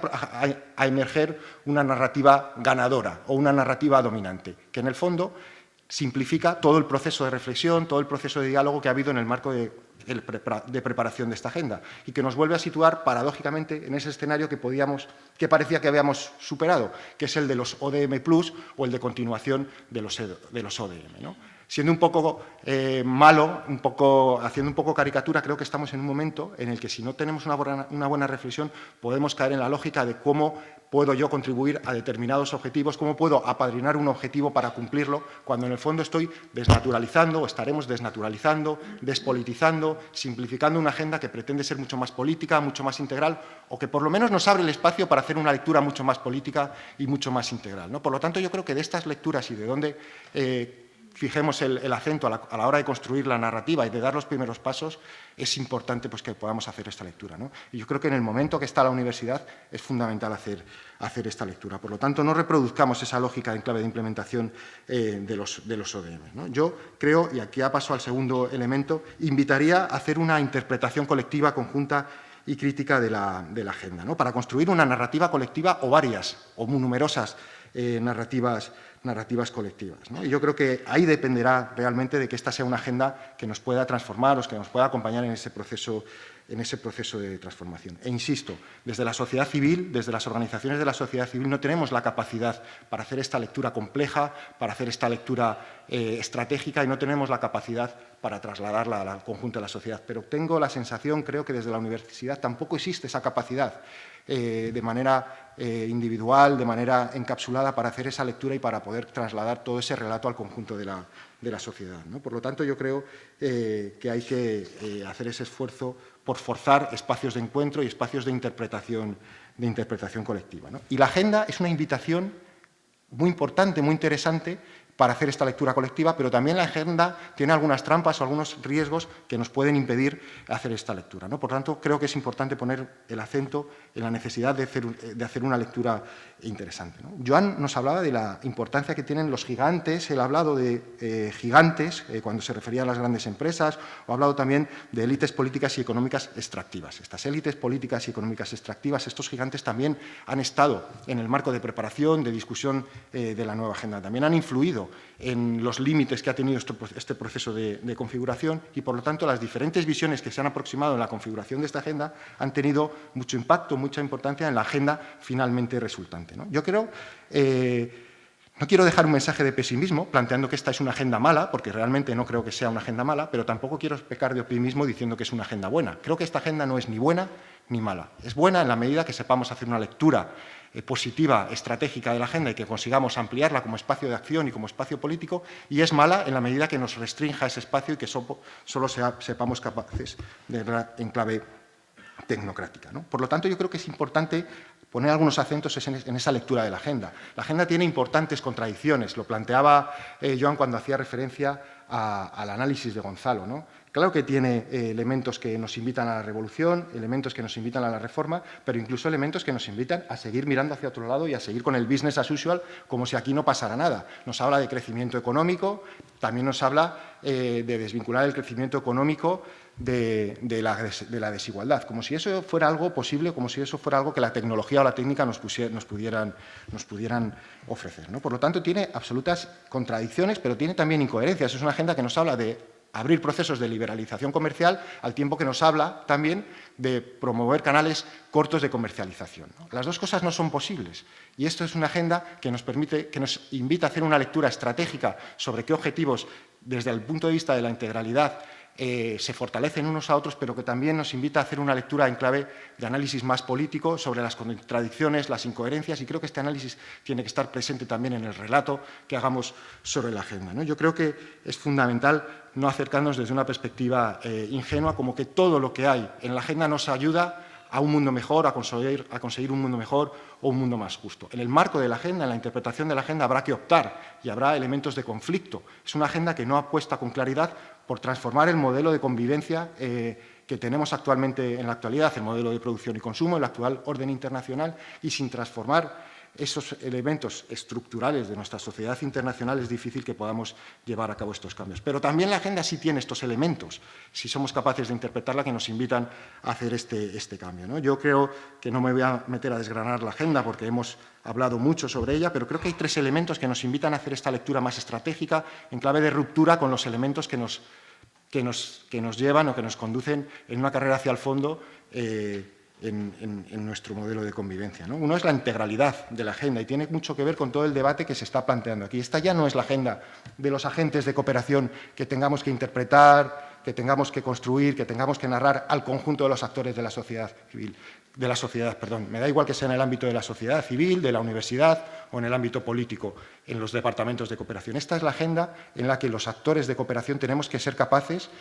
a emerger una narrativa ganadora o una narrativa dominante, que en el fondo simplifica todo el proceso de reflexión, todo el proceso de diálogo que ha habido en el marco de preparación de esta agenda y que nos vuelve a situar paradójicamente en ese escenario que parecía que habíamos superado, que es el de los ODM Plus o el de continuación de los ODM, ¿no? Siendo un poco malo, haciendo un poco caricatura, creo que estamos en un momento en el que, si no tenemos una buena reflexión, podemos caer en la lógica de cómo puedo yo contribuir a determinados objetivos, cómo puedo apadrinar un objetivo para cumplirlo, cuando en el fondo estoy desnaturalizando o estaremos desnaturalizando, despolitizando, simplificando una agenda que pretende ser mucho más política, mucho más integral, o que por lo menos nos abre el espacio para hacer una lectura mucho más política y mucho más integral, ¿no? Por lo tanto, yo creo que de estas lecturas y de dónde fijemos el acento a la hora de construir la narrativa y de dar los primeros pasos, es importante, pues, que podamos hacer esta lectura, ¿no? Y yo creo que en el momento que está la universidad es fundamental hacer esta lectura. Por lo tanto, no reproduzcamos esa lógica en clave de implementación de los ODM, ¿no? Yo creo, y aquí ya paso al segundo elemento, invitaría a hacer una interpretación colectiva, conjunta y crítica de la agenda, ¿no? Para construir una narrativa colectiva o varias o muy numerosas narrativas colectivas, ¿no? Y yo creo que ahí dependerá realmente de que esta sea una agenda que nos pueda transformar o que nos pueda acompañar en ese proceso de transformación. E insisto, desde la sociedad civil, desde las organizaciones de la sociedad civil, no tenemos la capacidad para hacer esta lectura compleja, para hacer esta lectura estratégica, y no tenemos la capacidad para trasladarla al conjunto de la sociedad. Pero tengo la sensación, creo que desde la universidad tampoco existe esa capacidad de manera individual, de manera encapsulada, para hacer esa lectura y para poder trasladar todo ese relato al conjunto de la sociedad, ¿no? Por lo tanto, yo creo que hay que hacer ese esfuerzo por forzar espacios de encuentro y espacios de interpretación colectiva, ¿no? Y la agenda es una invitación muy importante, muy interesante, para hacer esta lectura colectiva, pero también la agenda tiene algunas trampas o algunos riesgos que nos pueden impedir hacer esta lectura, ¿no? Por tanto, creo que es importante poner el acento en la necesidad de hacer una lectura interesante, ¿no? Joan nos hablaba de la importancia que tienen los gigantes. Él ha hablado de gigantes cuando se refería a las grandes empresas, o ha hablado también de élites políticas y económicas extractivas. Estas élites políticas y económicas extractivas, estos gigantes, también han estado en el marco de preparación, de discusión de la nueva agenda. También han influido en los límites que ha tenido este proceso de configuración, y, por lo tanto, las diferentes visiones que se han aproximado en la configuración de esta agenda han tenido mucho impacto, mucha importancia en la agenda finalmente resultante, ¿no? Yo creo, no quiero dejar un mensaje de pesimismo planteando que esta es una agenda mala, porque realmente no creo que sea una agenda mala, pero tampoco quiero pecar de optimismo diciendo que es una agenda buena. Creo que esta agenda no es ni buena ni mala. Es buena en la medida que sepamos hacer una lectura positiva, estratégica de la agenda, y que consigamos ampliarla como espacio de acción y como espacio político, y es mala en la medida que nos restrinja ese espacio y que solo sepamos capaces de verla en clave tecnocrática, ¿no? Por lo tanto, yo creo que es importante poner algunos acentos en esa lectura de la agenda. La agenda tiene importantes contradicciones, lo planteaba Joan cuando hacía referencia al análisis de Gonzalo, ¿no? Claro que tiene elementos que nos invitan a la revolución, elementos que nos invitan a la reforma, pero incluso elementos que nos invitan a seguir mirando hacia otro lado y a seguir con el business as usual como si aquí no pasara nada. Nos habla de crecimiento económico, también nos habla de desvincular el crecimiento económico de la desigualdad, como si eso fuera algo posible, como si eso fuera algo que la tecnología o la técnica nos pudieran ofrecer, ¿no? Por lo tanto, tiene absolutas contradicciones, pero tiene también incoherencias. Es una agenda que nos habla de abrir procesos de liberalización comercial al tiempo que nos habla también de promover canales cortos de comercialización, ¿no? Las dos cosas no son posibles y esto es una agenda que nos invita a hacer una lectura estratégica sobre qué objetivos, desde el punto de vista de la integralidad, se fortalecen unos a otros, pero que también nos invita a hacer una lectura en clave de análisis más político sobre las contradicciones, las incoherencias, y creo que este análisis tiene que estar presente también en el relato que hagamos sobre la agenda, ¿no? Yo creo que es fundamental no acercarnos desde una perspectiva ingenua, como que todo lo que hay en la agenda nos ayuda a un mundo mejor, a conseguir un mundo mejor o un mundo más justo. En el marco de la agenda, en la interpretación de la agenda, habrá que optar y habrá elementos de conflicto. Es una agenda que no apuesta con claridad por transformar el modelo de convivencia que tenemos actualmente en la actualidad, el modelo de producción y consumo, el actual orden internacional, y sin transformar esos elementos estructurales de nuestra sociedad internacional es difícil que podamos llevar a cabo estos cambios. Pero también la agenda sí tiene estos elementos, si somos capaces de interpretarla, que nos invitan a hacer este cambio, ¿no? Yo creo que no me voy a meter a desgranar la agenda porque hemos hablado mucho sobre ella, pero creo que hay tres elementos que nos invitan a hacer esta lectura más estratégica en clave de ruptura con los elementos que nos llevan o que nos conducen en una carrera hacia el fondo en nuestro modelo de convivencia, ¿no? Uno es la integralidad de la agenda y tiene mucho que ver con todo el debate que se está planteando aquí. Esta ya no es la agenda de los agentes de cooperación que tengamos que interpretar, que tengamos que construir, que tengamos que narrar al conjunto de los actores de la sociedad civil, Me da igual que sea en el ámbito de la sociedad civil, de la universidad o en el ámbito político, en los departamentos de cooperación. Esta es la agenda en la que los actores de cooperación tenemos que ser capaces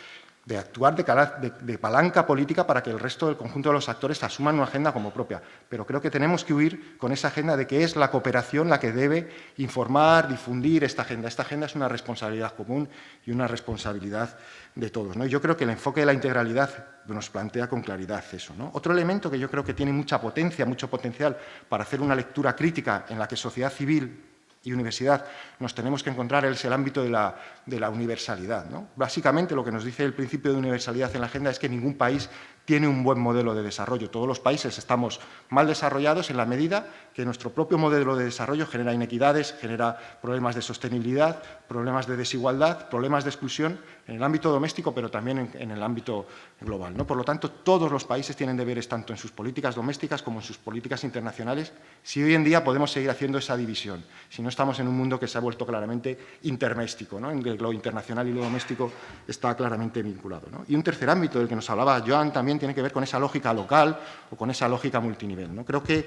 de actuar de palanca política para que el resto del conjunto de los actores asuman una agenda como propia. Pero creo que tenemos que huir con esa agenda de que es la cooperación la que debe informar, difundir esta agenda. Esta agenda es una responsabilidad común y una responsabilidad de todos, ¿no? Y yo creo que el enfoque de la integralidad nos plantea con claridad eso, ¿no? Otro elemento que yo creo que tiene mucha potencia, mucho potencial para hacer una lectura crítica en la que sociedad civil y universidad nos tenemos que encontrar es el ámbito de la universalidad, ¿no? Básicamente lo que nos dice el principio de universalidad en la agenda es que ningún país tiene un buen modelo de desarrollo. Todos los países estamos mal desarrollados en la medida que nuestro propio modelo de desarrollo genera inequidades, genera problemas de sostenibilidad, problemas de desigualdad, problemas de exclusión en el ámbito doméstico, pero también en el ámbito global, ¿no? Por lo tanto, todos los países tienen deberes tanto en sus políticas domésticas como en sus políticas internacionales, si hoy en día podemos seguir haciendo esa división, si no estamos en un mundo que se ha vuelto claramente interméstico, ¿no? En que lo internacional y lo doméstico está claramente vinculado, ¿no? Y un tercer ámbito del que nos hablaba Joan también tiene que ver con esa lógica local o con esa lógica multinivel, ¿no? Creo que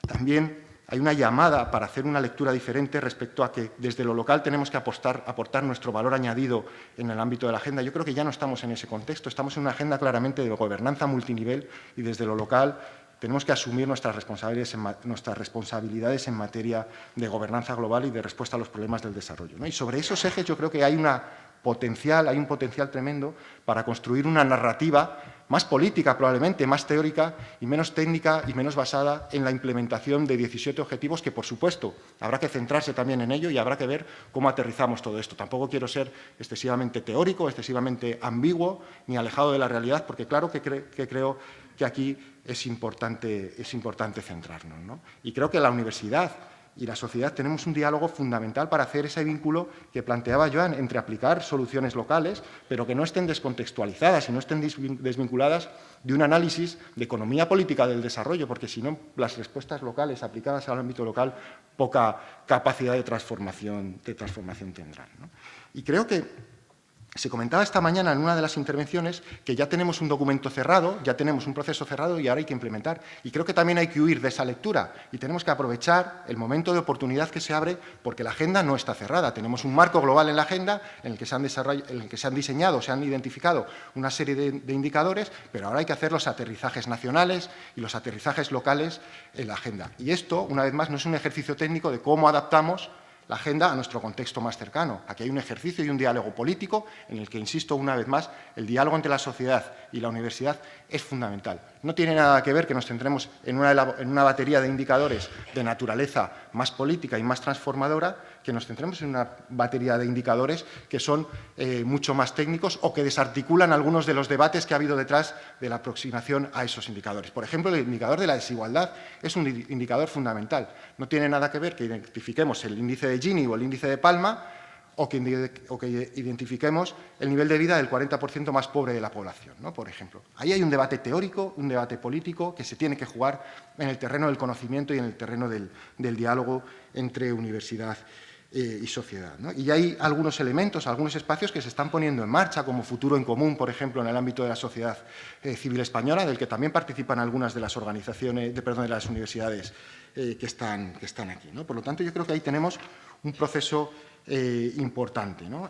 también hay una llamada para hacer una lectura diferente respecto a que desde lo local tenemos que aportar nuestro valor añadido en el ámbito de la agenda. Yo creo que ya no estamos en ese contexto, estamos en una agenda claramente de gobernanza multinivel y desde lo local tenemos que asumir nuestras responsabilidades en materia de gobernanza global y de respuesta a los problemas del desarrollo, ¿no? Y sobre esos ejes yo creo que hay un potencial tremendo para construir una narrativa más política probablemente, más teórica y menos técnica y menos basada en la implementación de 17 objetivos que, por supuesto, habrá que centrarse también en ello y habrá que ver cómo aterrizamos todo esto. Tampoco quiero ser excesivamente teórico, excesivamente ambiguo ni alejado de la realidad, porque claro que creo que aquí es importante centrarnos, ¿no? Y creo que la universidad y la sociedad tenemos un diálogo fundamental para hacer ese vínculo que planteaba Joan entre aplicar soluciones locales, pero que no estén descontextualizadas y no estén desvinculadas de un análisis de economía política del desarrollo, porque si no, las respuestas locales aplicadas al ámbito local poca capacidad de transformación tendrán, ¿no? Y creo que se comentaba esta mañana en una de las intervenciones que ya tenemos un documento cerrado, ya tenemos un proceso cerrado y ahora hay que implementar. Y creo que también hay que huir de esa lectura y tenemos que aprovechar el momento de oportunidad que se abre porque la agenda no está cerrada. Tenemos un marco global en la agenda en el que se han diseñado, se han identificado una serie de indicadores, pero ahora hay que hacer los aterrizajes nacionales y los aterrizajes locales en la agenda. Y esto, una vez más, no es un ejercicio técnico de cómo adaptamos la agenda a nuestro contexto más cercano. Aquí hay un ejercicio y un diálogo político en el que, insisto una vez más, el diálogo entre la sociedad y la universidad es fundamental. No tiene nada que ver que nos centremos en una batería de indicadores de naturaleza más política y más transformadora, que nos centremos en una batería de indicadores que son mucho más técnicos o que desarticulan algunos de los debates que ha habido detrás de la aproximación a esos indicadores. Por ejemplo, el indicador de la desigualdad es un indicador fundamental. No tiene nada que ver que identifiquemos el índice de Gini o el índice de Palma o que identifiquemos el nivel de vida del 40% más pobre de la población, ¿no? Por ejemplo. Ahí hay un debate teórico, un debate político que se tiene que jugar en el terreno del conocimiento y en el terreno del diálogo entre universidad y sociedad, ¿no? Y hay algunos elementos, algunos espacios que se están poniendo en marcha, como Futuro en Común, por ejemplo, en el ámbito de la sociedad civil española, del que también participan algunas de las organizaciones, de las universidades que están aquí, ¿no? Por lo tanto, yo creo que ahí tenemos un proceso importante, ¿no?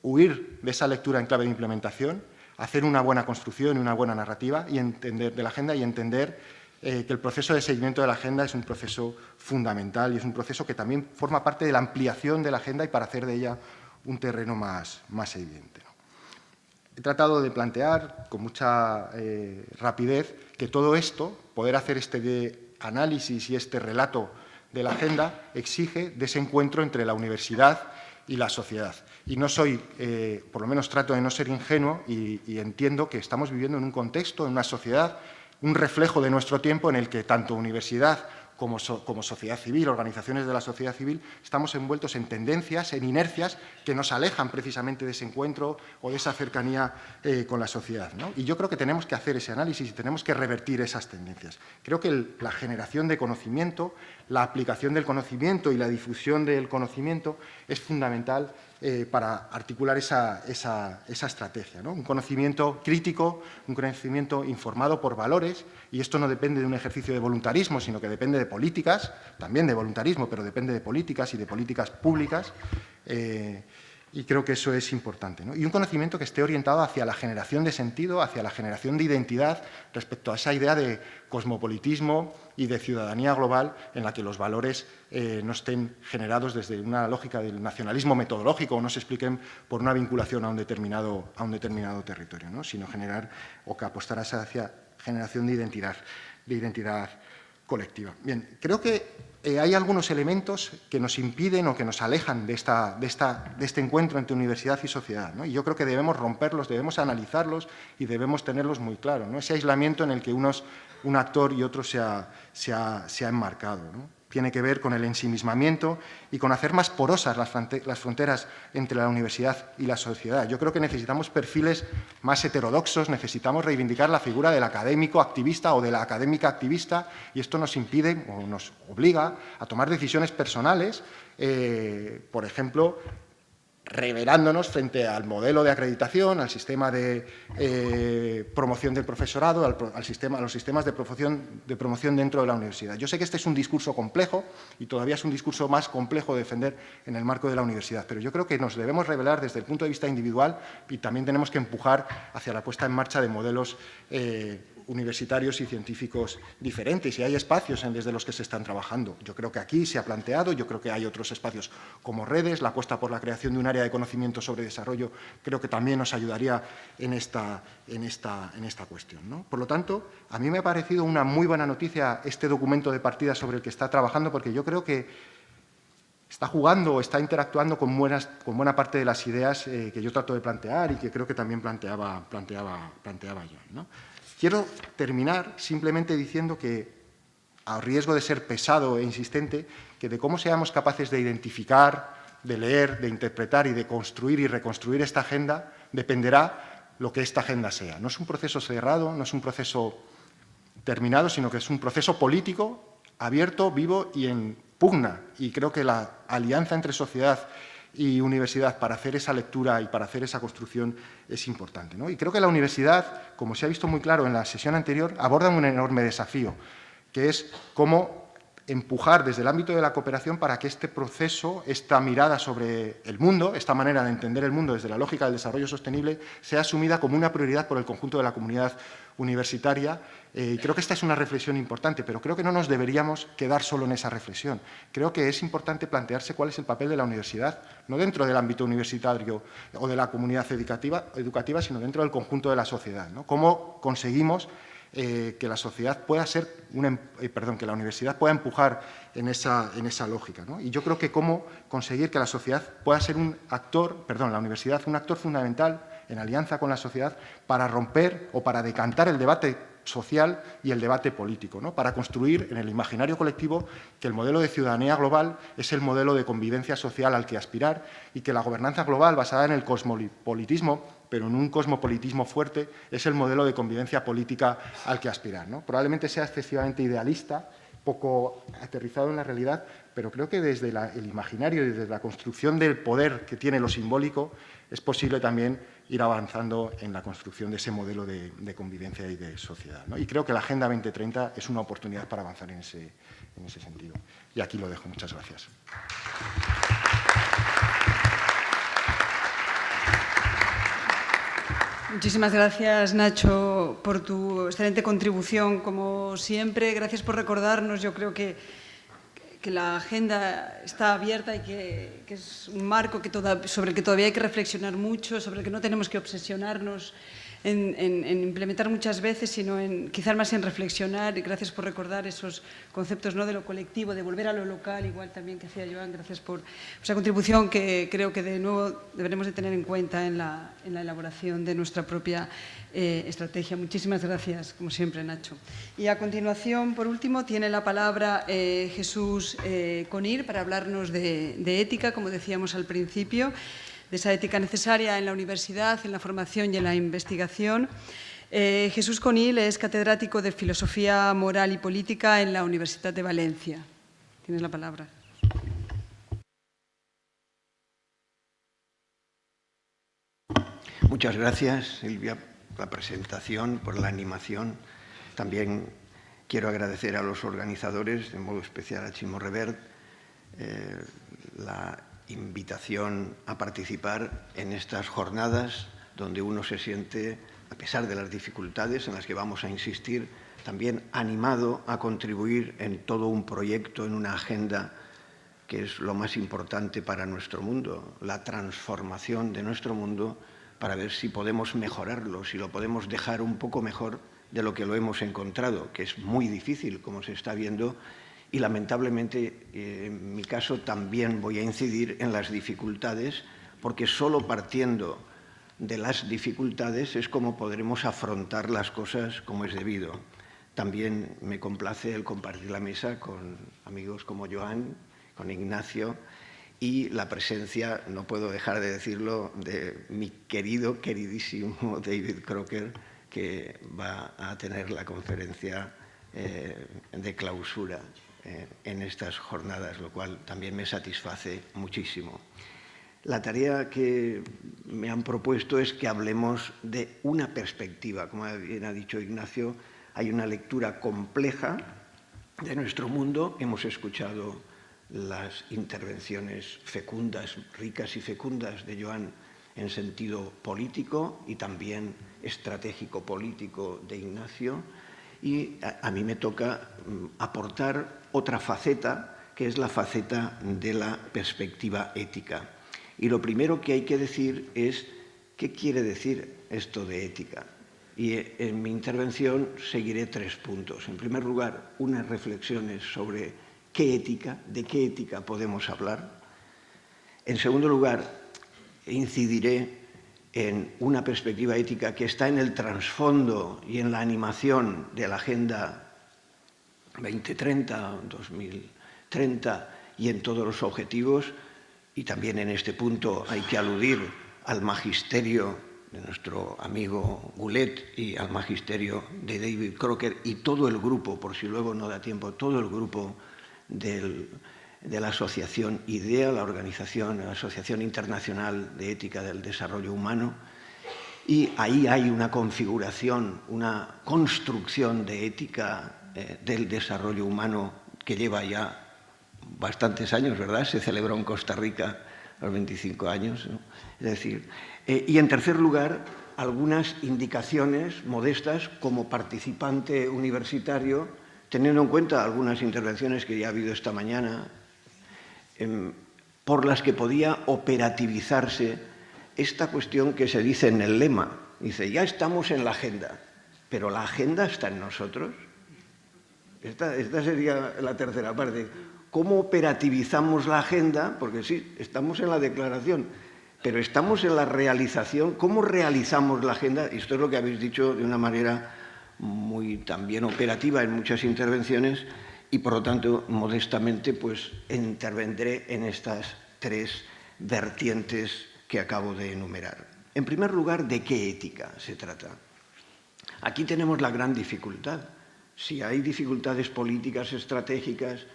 Huir de esa lectura en clave de implementación, hacer una buena construcción y una buena narrativa y entender de la agenda y entender que el proceso de seguimiento de la agenda es un proceso fundamental y es un proceso que también forma parte de la ampliación de la agenda y para hacer de ella un terreno más evidente, ¿no? He tratado de plantear con mucha rapidez que todo esto, poder hacer este análisis y este relato de la agenda, exige de ese encuentro entre la universidad y la sociedad. Y no soy, por lo menos trato de no ser ingenuo y entiendo que estamos viviendo en un contexto, en una sociedad, un reflejo de nuestro tiempo en el que tanto universidad como sociedad civil, organizaciones de la sociedad civil, estamos envueltos en tendencias, en inercias que nos alejan precisamente de ese encuentro o de esa cercanía con la sociedad, ¿no? Y yo creo que tenemos que hacer ese análisis y tenemos que revertir esas tendencias. Creo que la generación de conocimiento, la aplicación del conocimiento y la difusión del conocimiento es fundamental para articular esa estrategia, ¿no? Un conocimiento crítico, un conocimiento informado por valores, y esto no depende de un ejercicio de voluntarismo, sino que depende de políticas, también de voluntarismo, pero depende de políticas y de políticas públicas, y creo que eso es importante, ¿no? Y un conocimiento que esté orientado hacia la generación de sentido, hacia la generación de identidad respecto a esa idea de cosmopolitismo y de ciudadanía global en la que los valores no estén generados desde una lógica del nacionalismo metodológico o no se expliquen por una vinculación a un determinado territorio, ¿no? Sino generar o que apostar hacia generación de identidad colectiva. Bien, creo que hay algunos elementos que nos impiden o que nos alejan de este encuentro entre universidad y sociedad, ¿no? Y yo creo que debemos romperlos, debemos analizarlos y debemos tenerlos muy claros, ¿no? Ese aislamiento en el que un actor y otro se ha enmarcado, ¿no? Tiene que ver con el ensimismamiento y con hacer más porosas las fronteras entre la universidad y la sociedad. Yo creo que necesitamos perfiles más heterodoxos, necesitamos reivindicar la figura del académico activista o de la académica activista, y esto nos impide o nos obliga a tomar decisiones personales, por ejemplo, revelándonos frente al modelo de acreditación, al sistema de promoción del profesorado, a los sistemas de promoción dentro de la universidad. Yo sé que este es un discurso complejo y todavía es un discurso más complejo de defender en el marco de la universidad, pero yo creo que nos debemos revelar desde el punto de vista individual y también tenemos que empujar hacia la puesta en marcha de modelos universitarios y científicos diferentes, y hay espacios desde los que se están trabajando. Yo creo que aquí se ha planteado, yo creo que hay otros espacios como redes, la apuesta por la creación de un área de conocimiento sobre desarrollo creo que también nos ayudaría en esta cuestión, ¿no? Por lo tanto, a mí me ha parecido una muy buena noticia este documento de partida sobre el que está trabajando, porque yo creo que está jugando, está interactuando con buena parte de las ideas que yo trato de plantear y que creo que también planteaba yo, ¿no? Quiero terminar simplemente diciendo que, a riesgo de ser pesado e insistente, que de cómo seamos capaces de identificar, de leer, de interpretar y de construir y reconstruir esta agenda, dependerá lo que esta agenda sea. No es un proceso cerrado, no es un proceso terminado, sino que es un proceso político, abierto, vivo y en pugna. Y creo que la alianza entre sociedad y universidad para hacer esa lectura y para hacer esa construcción es importante, ¿no? Y creo que la universidad, como se ha visto muy claro en la sesión anterior, aborda un enorme desafío, que es cómo empujar desde el ámbito de la cooperación para que este proceso, esta mirada sobre el mundo, esta manera de entender el mundo desde la lógica del desarrollo sostenible, sea asumida como una prioridad por el conjunto de la comunidad universitaria. Creo que esta es una reflexión importante, pero creo que no nos deberíamos quedar solo en esa reflexión. Creo que es importante plantearse cuál es el papel de la universidad, no dentro del ámbito universitario o de la comunidad educativa, sino dentro del conjunto de la sociedad, ¿no? Cómo conseguimos que la sociedad pueda ser que la universidad pueda empujar en esa lógica, ¿no? Y yo creo que cómo conseguir que la sociedad pueda ser la universidad un actor fundamental en alianza con la sociedad para romper o para decantar el debate social y el debate político, ¿no? Para construir en el imaginario colectivo que el modelo de ciudadanía global es el modelo de convivencia social al que aspirar y que la gobernanza global basada en el cosmopolitismo, pero en un cosmopolitismo fuerte, es el modelo de convivencia política al que aspirar, ¿no? Probablemente sea excesivamente idealista, poco aterrizado en la realidad, pero creo que desde el imaginario y desde la construcción del poder que tiene lo simbólico es posible también ir avanzando en la construcción de ese modelo de convivencia y de sociedad, ¿no? Y creo que la Agenda 2030 es una oportunidad para avanzar en ese sentido. Y aquí lo dejo. Muchas gracias. Muchísimas gracias, Nacho, por tu excelente contribución, como siempre. Gracias por recordarnos. Yo creo que la agenda está abierta y que es un marco sobre el que todavía hay que reflexionar mucho, sobre el que no tenemos que obsesionarnos en implementar muchas veces, sino quizás más en reflexionar. Y gracias por recordar esos conceptos, ¿no?, de lo colectivo, de volver a lo local, igual también que hacía Joan. Gracias por esa contribución que creo que de nuevo deberemos de tener en cuenta en la elaboración de nuestra propia estrategia. Muchísimas gracias, como siempre, Nacho. Y a continuación, por último, tiene la palabra Jesús Conil para hablarnos de ética, como decíamos al principio, de esa ética necesaria en la universidad, en la formación y en la investigación. Jesús Conil es catedrático de Filosofía Moral y Política en la Universidad de Valencia. Tienes la palabra. Muchas gracias, Silvia, por la presentación, por la animación. También quiero agradecer a los organizadores, de modo especial a Chimo Revert, la invitación a participar en estas jornadas donde uno se siente, a pesar de las dificultades en las que vamos a insistir, también animado a contribuir en todo un proyecto, en una agenda que es lo más importante para nuestro mundo, la transformación de nuestro mundo, para ver si podemos mejorarlo, si lo podemos dejar un poco mejor de lo que lo hemos encontrado, que es muy difícil, como se está viendo. Y lamentablemente, en mi caso, también voy a incidir en las dificultades, porque solo partiendo de las dificultades es como podremos afrontar las cosas como es debido. También me complace el compartir la mesa con amigos como Joan, con Ignacio, y la presencia, no puedo dejar de decirlo, de mi queridísimo David Crocker, que va a tener la conferencia de clausura en estas jornadas, lo cual también me satisface muchísimo. La tarea que me han propuesto es que hablemos de una perspectiva. Como bien ha dicho Ignacio, hay una lectura compleja de nuestro mundo. Hemos escuchado las intervenciones fecundas, ricas y fecundas de Joan en sentido político y también estratégico-político de Ignacio. Y a mí me toca aportar otra faceta, que es la faceta de la perspectiva ética. Y lo primero que hay que decir es qué quiere decir esto de ética. Y en mi intervención seguiré 3 puntos. En primer lugar, unas reflexiones sobre de qué ética podemos hablar. En segundo lugar, incidiré en una perspectiva ética que está en el trasfondo y en la animación de la Agenda 2030, 2030 y en todos los objetivos. Y también en este punto hay que aludir al magisterio de nuestro amigo Goulet y al magisterio de David Crocker y todo el grupo, por si luego no da tiempo, todo el grupo de la Asociación IDEA, la Asociación Internacional de Ética del Desarrollo Humano. Y ahí hay una configuración, una construcción de ética del desarrollo humano que lleva ya bastantes años, ¿verdad? Se celebró en Costa Rica a los 25 años, ¿no? Es decir, y en tercer lugar, algunas indicaciones modestas como participante universitario, teniendo en cuenta algunas intervenciones que ya ha habido esta mañana, por las que podía operativizarse esta cuestión que se dice en el lema. Dice, ya estamos en la agenda, pero ¿la agenda está en nosotros? Esta sería la tercera parte. ¿Cómo operativizamos la agenda? Porque sí, estamos en la declaración, pero estamos en la realización. ¿Cómo realizamos la agenda? Y esto es lo que habéis dicho de una manera muy también operativa en muchas intervenciones y, por lo tanto, modestamente, pues intervendré en estas tres vertientes que acabo de enumerar. En primer lugar, ¿de qué ética se trata? Aquí tenemos la gran dificultad. Si hay dificultades políticas, estratégicas,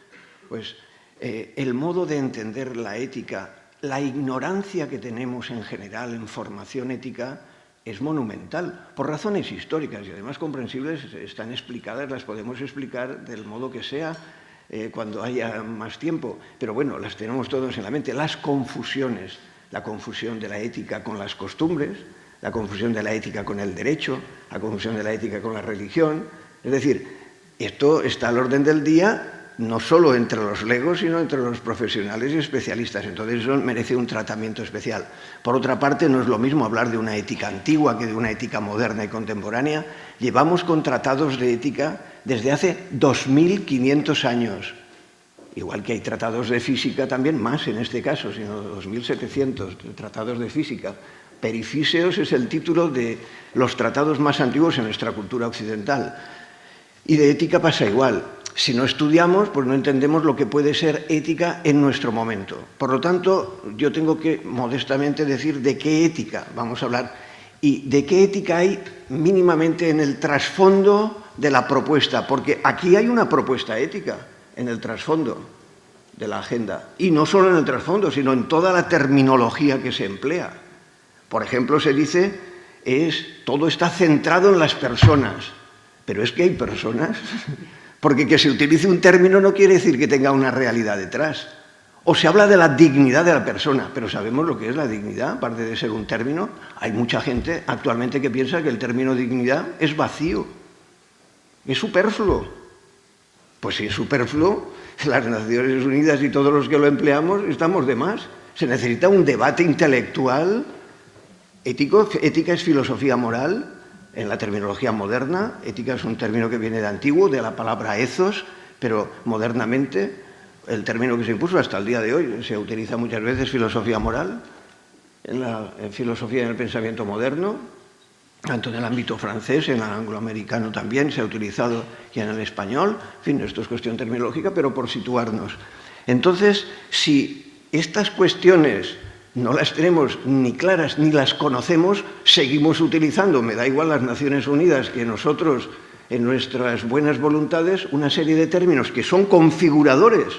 pues el modo de entender la ética, la ignorancia que tenemos en general en formación ética es monumental, por razones históricas y además comprensibles, están explicadas, las podemos explicar del modo que sea cuando haya más tiempo, pero bueno, las tenemos todos en la mente. Las confusiones, la confusión de la ética con las costumbres, la confusión de la ética con el derecho, la confusión de la ética con la religión, es decir, esto está al orden del día no solo entre los legos, sino entre los profesionales y especialistas. Entonces eso merece un tratamiento especial. Por otra parte, no es lo mismo hablar de una ética antigua que de una ética moderna y contemporánea. Llevamos con tratados de ética desde hace 2500 años. Igual que hay tratados de física también, más en este caso, sino 2700 tratados de física. Perifíseos es el título de los tratados más antiguos en nuestra cultura occidental. Y de ética pasa igual. Si no estudiamos, pues no entendemos lo que puede ser ética en nuestro momento. Por lo tanto, yo tengo que modestamente decir de qué ética vamos a hablar y de qué ética hay mínimamente en el trasfondo de la propuesta, porque aquí hay una propuesta ética en el trasfondo de la agenda. Y no solo en el trasfondo, sino en toda la terminología que se emplea. Por ejemplo, se dice, todo está centrado en las personas. Pero es que hay personas... Porque que se utilice un término no quiere decir que tenga una realidad detrás. O se habla de la dignidad de la persona, pero sabemos lo que es la dignidad, aparte de ser un término. Hay mucha gente actualmente que piensa que el término dignidad es vacío, es superfluo. Pues si es superfluo, las Naciones Unidas y todos los que lo empleamos estamos de más. Se necesita un debate intelectual, ético. Ética es filosofía moral. En la terminología moderna, ética es un término que viene de antiguo, de la palabra ethos, pero modernamente el término que se impuso hasta el día de hoy se utiliza muchas veces filosofía moral, en filosofía y en el pensamiento moderno, tanto en el ámbito francés, en el angloamericano también se ha utilizado y en el español. En fin, esto es cuestión terminológica, pero por situarnos. Entonces, si estas cuestiones no las tenemos ni claras ni las conocemos, seguimos utilizando, me da igual las Naciones Unidas que nosotros, en nuestras buenas voluntades, una serie de términos que son configuradores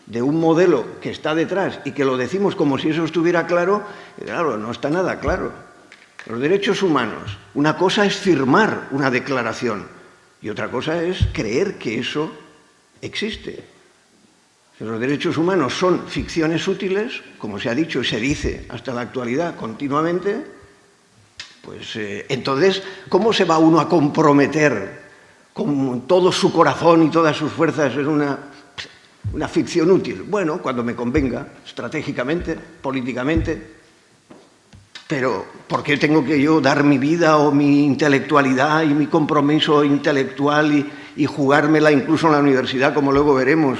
de un modelo que está detrás y que lo decimos como si eso estuviera claro, y claro, no está nada claro. Los derechos humanos, una cosa es firmar una declaración y otra cosa es creer que eso existe. Los derechos humanos son ficciones útiles, como se ha dicho y se dice hasta la actualidad continuamente, pues entonces, ¿cómo se va uno a comprometer con todo su corazón y todas sus fuerzas en una ficción útil? Bueno, cuando me convenga, estratégicamente, políticamente, pero ¿por qué tengo que yo dar mi vida o mi intelectualidad y mi compromiso intelectual y jugármela incluso en la universidad, como luego veremos?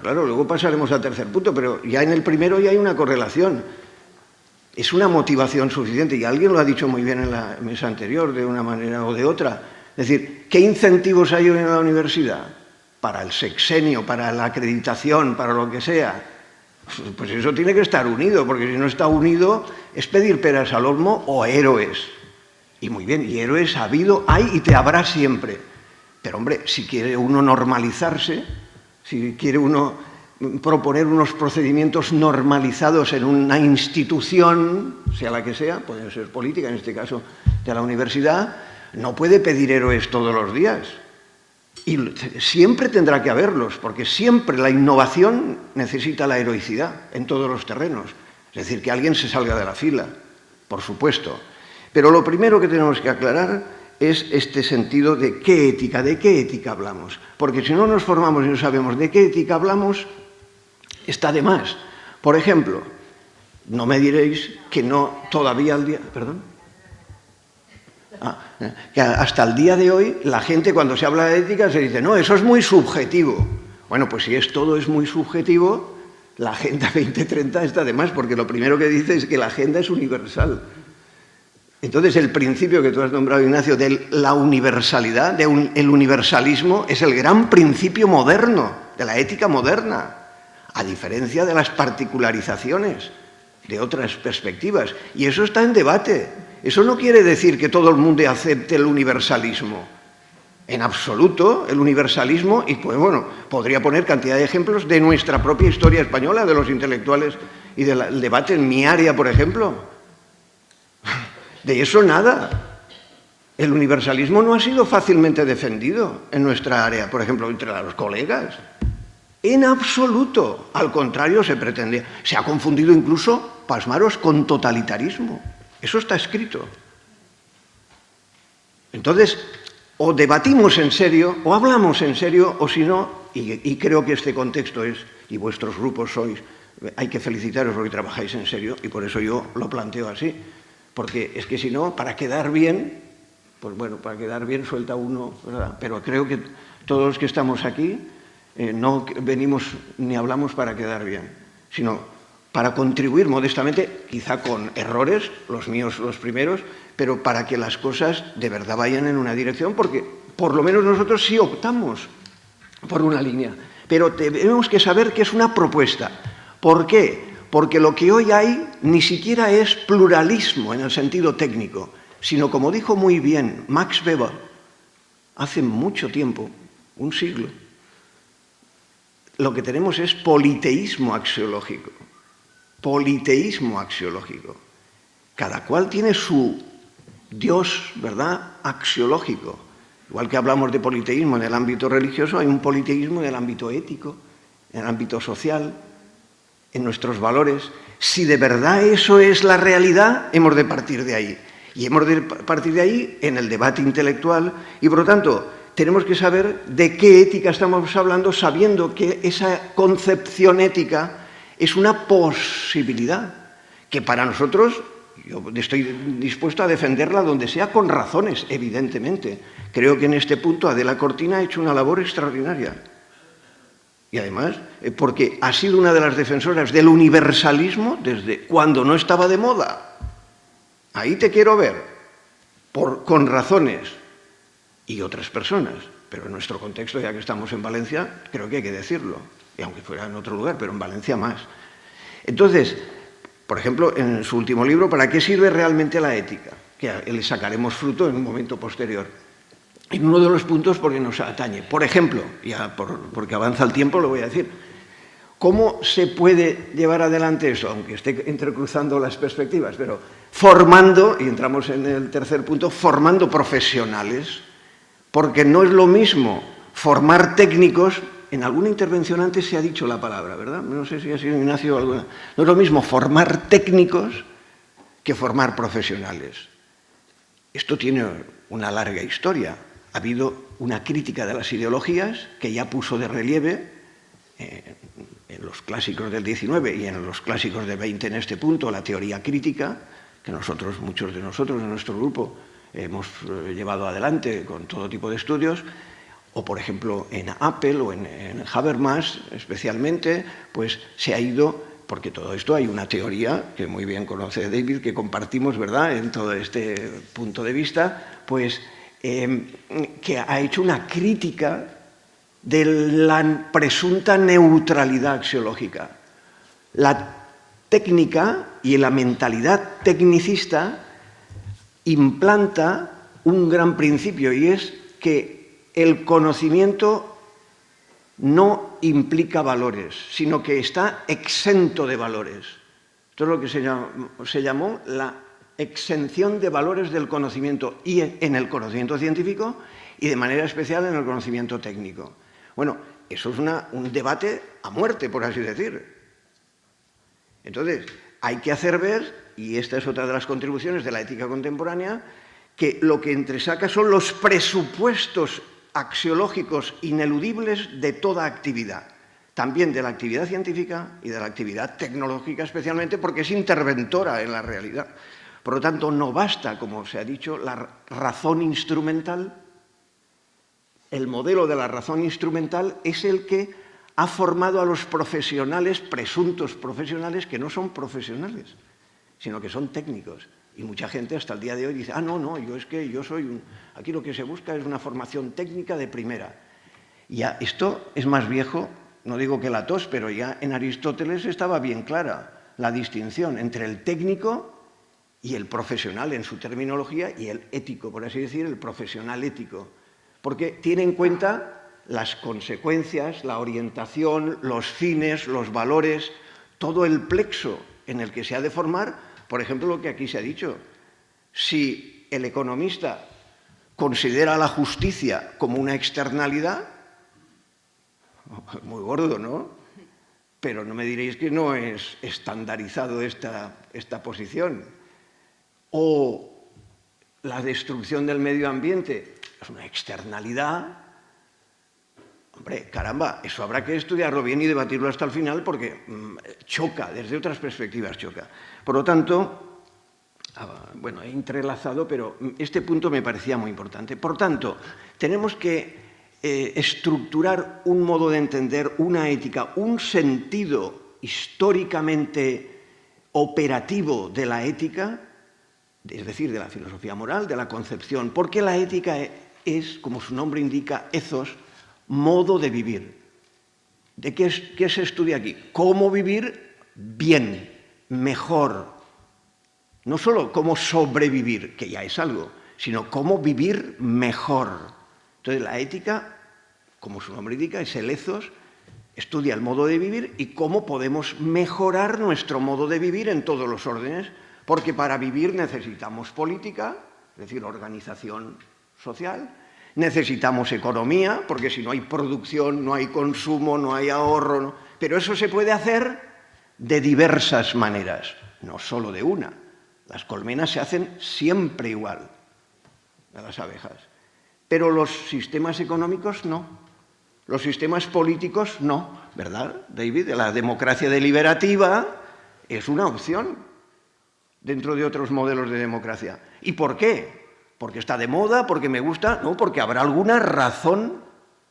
Claro, luego pasaremos al tercer punto, pero ya en el primero ya hay una correlación. Es una motivación suficiente, y alguien lo ha dicho muy bien en la mesa anterior, de una manera o de otra. Es decir, ¿qué incentivos hay hoy en la universidad? Para el sexenio, para la acreditación, para lo que sea. Pues eso tiene que estar unido, porque si no está unido es pedir peras al olmo o héroes. Y muy bien, y héroes ha habido, hay y te habrá siempre. Pero hombre, si quiere uno normalizarse, si quiere uno proponer unos procedimientos normalizados en una institución, sea la que sea, puede ser política, en este caso de la universidad, no puede pedir héroes todos los días. Y siempre tendrá que haberlos, porque siempre la innovación necesita la heroicidad en todos los terrenos. Es decir, que alguien se salga de la fila, por supuesto. Pero lo primero que tenemos que aclarar es este sentido de qué ética hablamos. Porque si no nos formamos y no sabemos de qué ética hablamos, está de más. Por ejemplo, no me diréis que no todavía al día... ¿Perdón? Que hasta el día de hoy la gente cuando se habla de ética se dice no, eso es muy subjetivo. Bueno, pues si todo es muy subjetivo, la Agenda 2030 está de más, porque lo primero que dice es que la agenda es universal. Entonces el principio que tú has nombrado, Ignacio, de la universalidad, el universalismo, es el gran principio moderno, de la ética moderna, a diferencia de las particularizaciones de otras perspectivas. Y eso está en debate. Eso no quiere decir que todo el mundo acepte el universalismo. En absoluto, el universalismo, y pues bueno, podría poner cantidad de ejemplos de nuestra propia historia española, de los intelectuales y del debate en mi área, por ejemplo. De eso nada. El universalismo no ha sido fácilmente defendido en nuestra área, por ejemplo, entre los colegas. En absoluto. Al contrario, se ha confundido incluso, pasmaros, con totalitarismo. Eso está escrito. Entonces, o debatimos en serio, o hablamos en serio, o si no, y creo que este contexto es, y vuestros grupos sois, hay que felicitaros porque trabajáis en serio, y por eso yo lo planteo así. Porque es que si no, para quedar bien, pues bueno, para quedar bien suelta uno, ¿verdad? Pero creo que todos los que estamos aquí no venimos ni hablamos para quedar bien, sino para contribuir modestamente, quizá con errores, los míos los primeros, pero para que las cosas de verdad vayan en una dirección, porque por lo menos nosotros sí optamos por una línea. Pero tenemos que saber que es una propuesta. ¿Por qué? Porque lo que hoy hay ni siquiera es pluralismo en el sentido técnico, sino, como dijo muy bien Max Weber, hace mucho tiempo, un siglo, lo que tenemos es politeísmo axiológico. Politeísmo axiológico. Cada cual tiene su Dios, ¿verdad?, axiológico. Igual que hablamos de politeísmo en el ámbito religioso, hay un politeísmo en el ámbito ético, en el ámbito social, en nuestros valores. Si de verdad eso es la realidad, hemos de partir de ahí. Y hemos de partir de ahí en el debate intelectual. Y por lo tanto, tenemos que saber de qué ética estamos hablando, sabiendo que esa concepción ética es una posibilidad que para nosotros, yo estoy dispuesto a defenderla donde sea con razones, evidentemente. Creo que en este punto Adela Cortina ha hecho una labor extraordinaria. Y además, porque ha sido una de las defensoras del universalismo desde cuando no estaba de moda. Ahí te quiero ver, con razones, y otras personas. Pero en nuestro contexto, ya que estamos en Valencia, creo que hay que decirlo. Y aunque fuera en otro lugar, pero en Valencia más. Entonces, por ejemplo, en su último libro, ¿para qué sirve realmente la ética? Que le sacaremos fruto en un momento posterior. En uno de los puntos porque nos atañe. Por ejemplo, ya porque avanza el tiempo, lo voy a decir. ¿Cómo se puede llevar adelante eso? Aunque esté entrecruzando las perspectivas, pero formando, y entramos en el tercer punto, formando profesionales, porque no es lo mismo formar técnicos. En alguna intervención antes se ha dicho la palabra, ¿verdad? No sé si ha sido Ignacio o alguna. No es lo mismo formar técnicos que formar profesionales. Esto tiene una larga historia. Ha habido una crítica de las ideologías que ya puso de relieve en los clásicos del XIX y en los clásicos del XX en este punto, la teoría crítica, que muchos de nosotros en nuestro grupo hemos llevado adelante con todo tipo de estudios. O, por ejemplo, en Apple o en Habermas, especialmente, pues se ha ido, porque todo esto hay una teoría que muy bien conoce David, que compartimos, ¿verdad?, en todo este punto de vista, pues que ha hecho una crítica de la presunta neutralidad axiológica. La técnica y la mentalidad tecnicista implanta un gran principio, y es que el conocimiento no implica valores, sino que está exento de valores. Esto es lo que se llamó la exención de valores del conocimiento, y en el conocimiento científico y de manera especial en el conocimiento técnico. Bueno, eso es un debate a muerte, por así decir. Entonces, hay que hacer ver, y esta es otra de las contribuciones de la ética contemporánea, que lo que entresaca son los presupuestos axiológicos ineludibles de toda actividad, también de la actividad científica y de la actividad tecnológica especialmente, porque es interventora en la realidad. Por lo tanto, no basta, como se ha dicho, la razón instrumental. El modelo de la razón instrumental es el que ha formado a los profesionales, presuntos profesionales, que no son profesionales, sino que son técnicos. Y mucha gente hasta el día de hoy dice, no, yo soy aquí lo que se busca es una formación técnica de primera. Ya, esto es más viejo, no digo que la tos, pero ya en Aristóteles estaba bien clara la distinción entre el técnico y el profesional en su terminología y el ético, por así decir, el profesional ético. Porque tiene en cuenta las consecuencias, la orientación, los fines, los valores, todo el plexo en el que se ha de formar. Por ejemplo, lo que aquí se ha dicho, si el economista considera la justicia como una externalidad, muy gordo, ¿no? Pero no me diréis que no es estandarizado esta posición. O la destrucción del medio ambiente es una externalidad. Hombre, caramba, eso habrá que estudiarlo bien y debatirlo hasta el final porque choca, desde otras perspectivas choca. Por lo tanto, bueno, he entrelazado, pero este punto me parecía muy importante. Por tanto, tenemos que estructurar un modo de entender, una ética, un sentido históricamente operativo de la ética, es decir, de la filosofía moral, de la concepción, porque la ética es, como su nombre indica, ethos, modo de vivir. ¿De qué se estudia aquí? ¿Cómo vivir bien, mejor? No solo cómo sobrevivir, que ya es algo, sino cómo vivir mejor. Entonces, la ética, como su nombre indica, es el ethos, estudia el modo de vivir y cómo podemos mejorar nuestro modo de vivir en todos los órdenes, porque para vivir necesitamos política, es decir, organización social, necesitamos economía, porque si no hay producción, no hay consumo, no hay ahorro, no. Pero eso se puede hacer de diversas maneras, no solo de una. Las colmenas se hacen siempre igual a las abejas, pero los sistemas económicos no, los sistemas políticos no, ¿verdad, David? La democracia deliberativa es una opción dentro de otros modelos de democracia. ¿Y por qué? ¿Porque está de moda? ¿Porque me gusta? No, porque habrá alguna razón,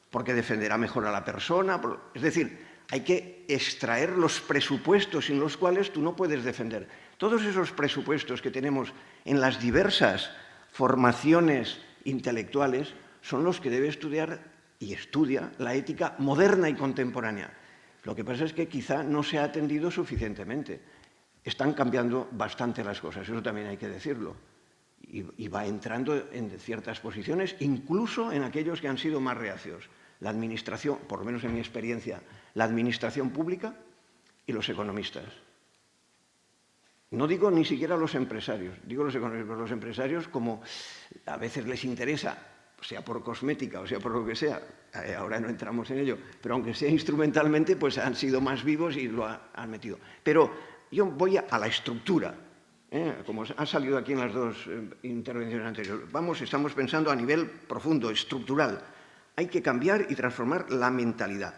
porque defenderá mejor a la persona. Es decir, hay que extraer los presupuestos sin los cuales tú no puedes defender. Todos esos presupuestos que tenemos en las diversas formaciones intelectuales son los que debe estudiar y estudia la ética moderna y contemporánea. Lo que pasa es que quizá no se ha atendido suficientemente. Están cambiando bastante las cosas, eso también hay que decirlo. Y va entrando en ciertas posiciones, incluso en aquellos que han sido más reacios. La administración, por lo menos en mi experiencia, la administración pública y los economistas. No digo ni siquiera los empresarios, digo los economistas, pero los empresarios, como a veces les interesa, sea por cosmética o sea por lo que sea, ahora no entramos en ello, pero aunque sea instrumentalmente, pues han sido más vivos y lo han metido. Pero yo voy a la estructura. Como ha salido aquí en las dos intervenciones anteriores, estamos pensando a nivel profundo, estructural. Hay que cambiar y transformar la mentalidad.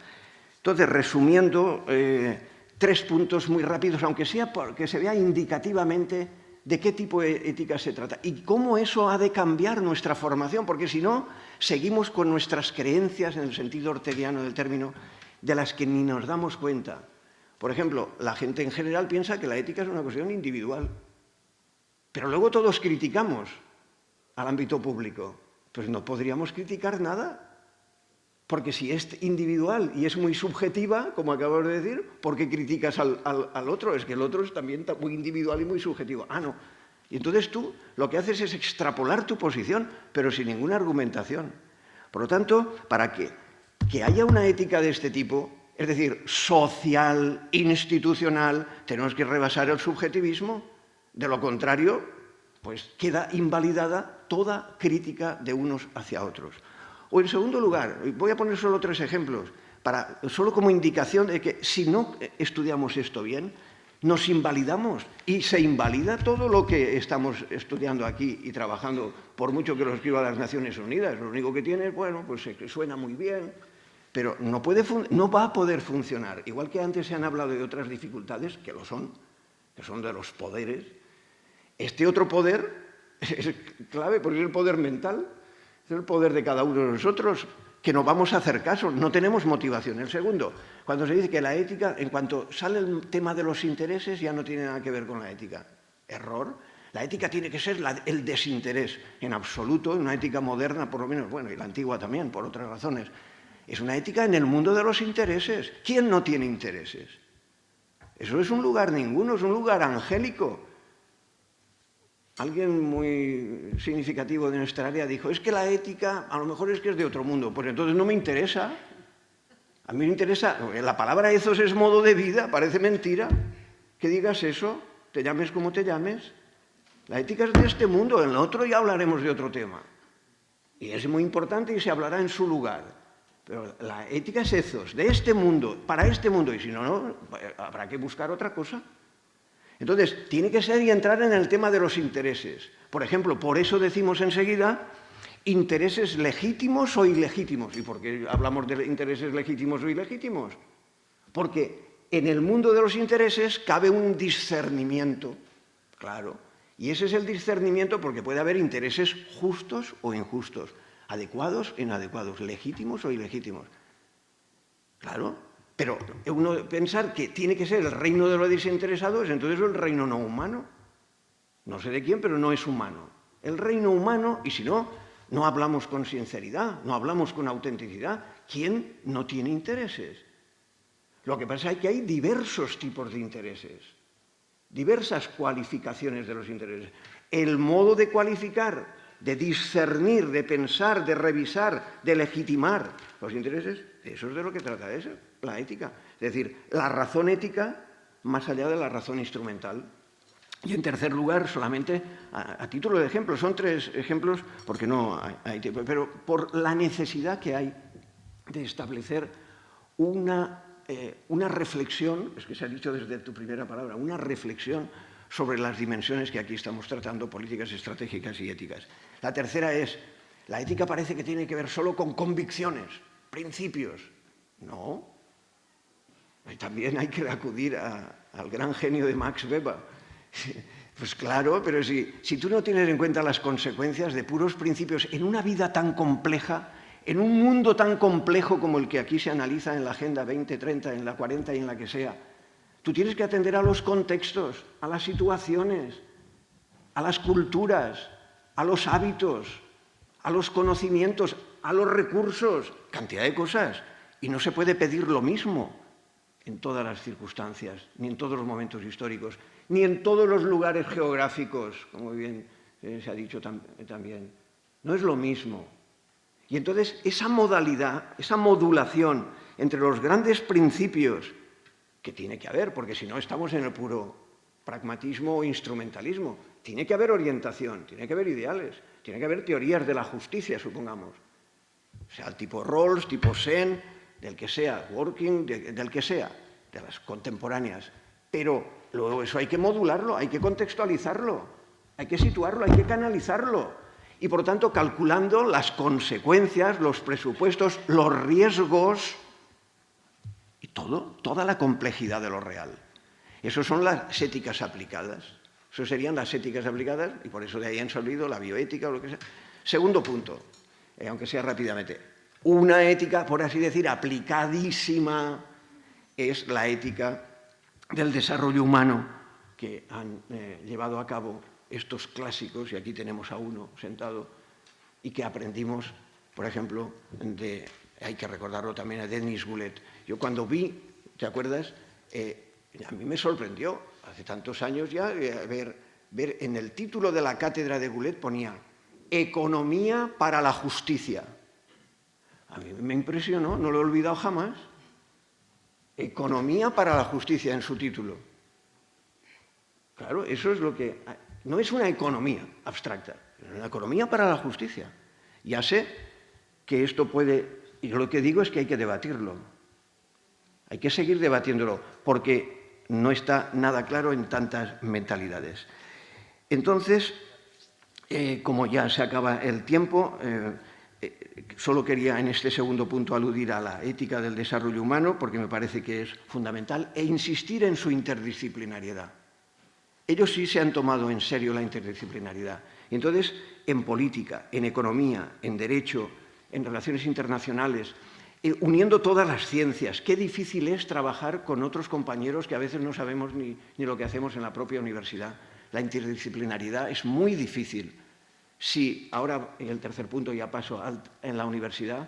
Entonces, resumiendo, 3 puntos muy rápidos, aunque sea porque se vea indicativamente de qué tipo de ética se trata y cómo eso ha de cambiar nuestra formación, porque si no, seguimos con nuestras creencias, en el sentido orteguiano del término, de las que ni nos damos cuenta. Por ejemplo, la gente en general piensa que la ética es una cuestión individual. Pero luego todos criticamos al ámbito público. Pues no podríamos criticar nada. Porque si es individual y es muy subjetiva, como acabo de decir, ¿por qué criticas al otro? Es que el otro es también muy individual y muy subjetivo. Ah, no. Y entonces tú lo que haces es extrapolar tu posición, pero sin ninguna argumentación. Por lo tanto, para que haya una ética de este tipo, es decir, social, institucional, tenemos que rebasar el subjetivismo. De lo contrario, pues queda invalidada toda crítica de unos hacia otros. O en segundo lugar, voy a poner solo 3 ejemplos, solo como indicación de que si no estudiamos esto bien, nos invalidamos y se invalida todo lo que estamos estudiando aquí y trabajando, por mucho que lo escriba las Naciones Unidas. Lo único que tiene es, bueno, pues suena muy bien, pero no va a poder funcionar. Igual que antes se han hablado de otras dificultades, que son de los poderes. Este otro poder es clave porque es el poder mental, es el poder de cada uno de nosotros, que no vamos a hacer caso, no tenemos motivación. El segundo, cuando se dice que la ética, en cuanto sale el tema de los intereses, ya no tiene nada que ver con la ética. Error. La ética tiene que ser el desinterés, en absoluto, una ética moderna, por lo menos, bueno, y la antigua también, por otras razones. Es una ética en el mundo de los intereses. ¿Quién no tiene intereses? Eso no es un lugar ninguno, es un lugar angélico. Alguien muy significativo de nuestra área dijo, es que la ética a lo mejor es que es de otro mundo, pues entonces no me interesa. A mí me interesa, la palabra ethos es modo de vida, parece mentira que digas eso, te llames como te llames. La ética es de este mundo, en el otro ya hablaremos de otro tema. Y es muy importante y se hablará en su lugar. Pero la ética es ethos, de este mundo, para este mundo, y si no, habrá que buscar otra cosa. Entonces, tiene que ser y entrar en el tema de los intereses. Por ejemplo, por eso decimos enseguida intereses legítimos o ilegítimos. ¿Y por qué hablamos de intereses legítimos o ilegítimos? Porque en el mundo de los intereses cabe un discernimiento, claro. Y ese es el discernimiento porque puede haber intereses justos o injustos, adecuados o inadecuados, legítimos o ilegítimos. Claro. Pero uno pensar que tiene que ser el reino de los desinteresados, entonces es el reino no humano. No sé de quién, pero no es humano. El reino humano, y si no, no hablamos con sinceridad, no hablamos con autenticidad. ¿Quién no tiene intereses? Lo que pasa es que hay diversos tipos de intereses, diversas cualificaciones de los intereses. El modo de cualificar, de discernir, de pensar, de revisar, de legitimar los intereses, eso es de lo que trata eso, la ética. Es decir, la razón ética más allá de la razón instrumental. Y en tercer lugar, solamente a título de ejemplo, son 3 ejemplos porque no hay tiempo, pero por la necesidad que hay de establecer una reflexión, es que se ha dicho desde tu primera palabra, una reflexión sobre las dimensiones que aquí estamos tratando, políticas, estratégicas y éticas. La tercera es, la ética parece que tiene que ver solo con convicciones, principios. No. También hay que acudir al gran genio de Max Weber. Pues claro, pero si tú no tienes en cuenta las consecuencias de puros principios en una vida tan compleja, en un mundo tan complejo como el que aquí se analiza en la Agenda 2030, en la 40 y en la que sea, tú tienes que atender a los contextos, a las situaciones, a las culturas, a los hábitos, a los conocimientos, a los recursos, cantidad de cosas. Y no se puede pedir lo mismo en todas las circunstancias, ni en todos los momentos históricos, ni en todos los lugares geográficos, como bien se ha dicho también. No es lo mismo. Y entonces esa modalidad, esa modulación entre los grandes principios que tiene que haber, porque si no estamos en el puro pragmatismo o instrumentalismo, tiene que haber orientación, tiene que haber ideales, tiene que haber teorías de la justicia, supongamos. O sea, el tipo Rawls, tipo Sen, del que sea, Working, del que sea, de las contemporáneas. Pero luego eso hay que modularlo, hay que contextualizarlo, hay que situarlo, hay que canalizarlo. Y por tanto, calculando las consecuencias, los presupuestos, los riesgos y toda la complejidad de lo real. Eso son las éticas aplicadas. Eso serían las éticas aplicadas y por eso de ahí han salido la bioética o lo que sea. Segundo punto, aunque sea rápidamente. Una ética, por así decir, aplicadísima es la ética del desarrollo humano que han llevado a cabo estos clásicos, y aquí tenemos a uno sentado, y que aprendimos, por ejemplo, hay que recordarlo también a Denis Goulet. Yo cuando vi, ¿te acuerdas? A mí me sorprendió, hace tantos años ya, ver en el título de la cátedra de Goulet ponía Economía para la justicia. A mí me impresionó, no lo he olvidado jamás. Economía para la justicia en su título. Claro, eso es lo que... No es una economía abstracta, es una economía para la justicia. Ya sé que esto puede... Y lo que digo es que hay que debatirlo. Hay que seguir debatiéndolo, porque no está nada claro en tantas mentalidades. Entonces, como ya se acaba el tiempo, solo quería en este segundo punto aludir a la ética del desarrollo humano, porque me parece que es fundamental, e insistir en su interdisciplinariedad. Ellos sí se han tomado en serio la interdisciplinariedad. Entonces, en política, en economía, en derecho, en relaciones internacionales, uniendo todas las ciencias. Qué difícil es trabajar con otros compañeros que a veces no sabemos ni lo que hacemos en la propia universidad. La interdisciplinariedad es muy difícil. Si ahora, en el tercer punto, ya paso en la universidad,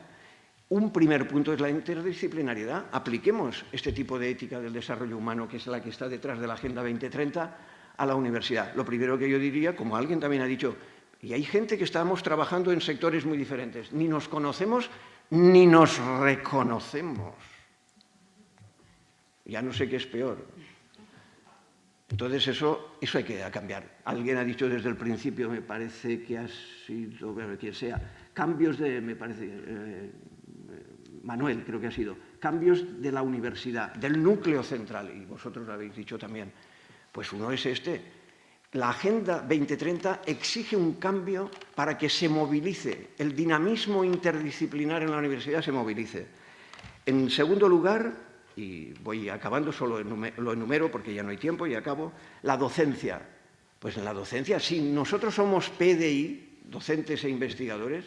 un primer punto es la interdisciplinariedad. Apliquemos este tipo de ética del desarrollo humano, que es la que está detrás de la Agenda 2030, a la universidad. Lo primero que yo diría, como alguien también ha dicho, y hay gente que estamos trabajando en sectores muy diferentes, ni nos conocemos ni nos reconocemos. Ya no sé qué es peor. Entonces eso hay que cambiar. Alguien ha dicho desde el principio, me parece que ha sido, quien sea, cambios de, me parece, Manuel creo que ha sido, cambios de la universidad, del núcleo central, y vosotros lo habéis dicho también. Pues uno es este. La Agenda 2030 exige un cambio para que se movilice, el dinamismo interdisciplinar en la universidad se movilice. En segundo lugar, y voy acabando, solo lo enumero porque ya no hay tiempo y acabo, la docencia. Pues en la docencia, si nosotros somos PDI, docentes e investigadores,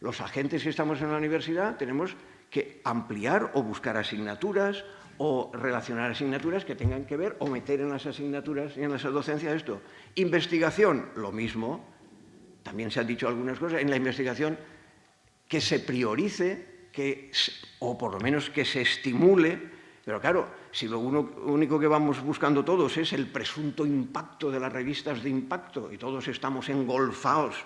los agentes que estamos en la universidad tenemos que ampliar o buscar asignaturas o relacionar asignaturas que tengan que ver o meter en las asignaturas y en las docencias esto. Investigación, lo mismo. También se han dicho algunas cosas. En la investigación, que se priorice, o por lo menos que se estimule. Pero claro, si lo único que vamos buscando todos es el presunto impacto de las revistas de impacto y todos estamos engolfados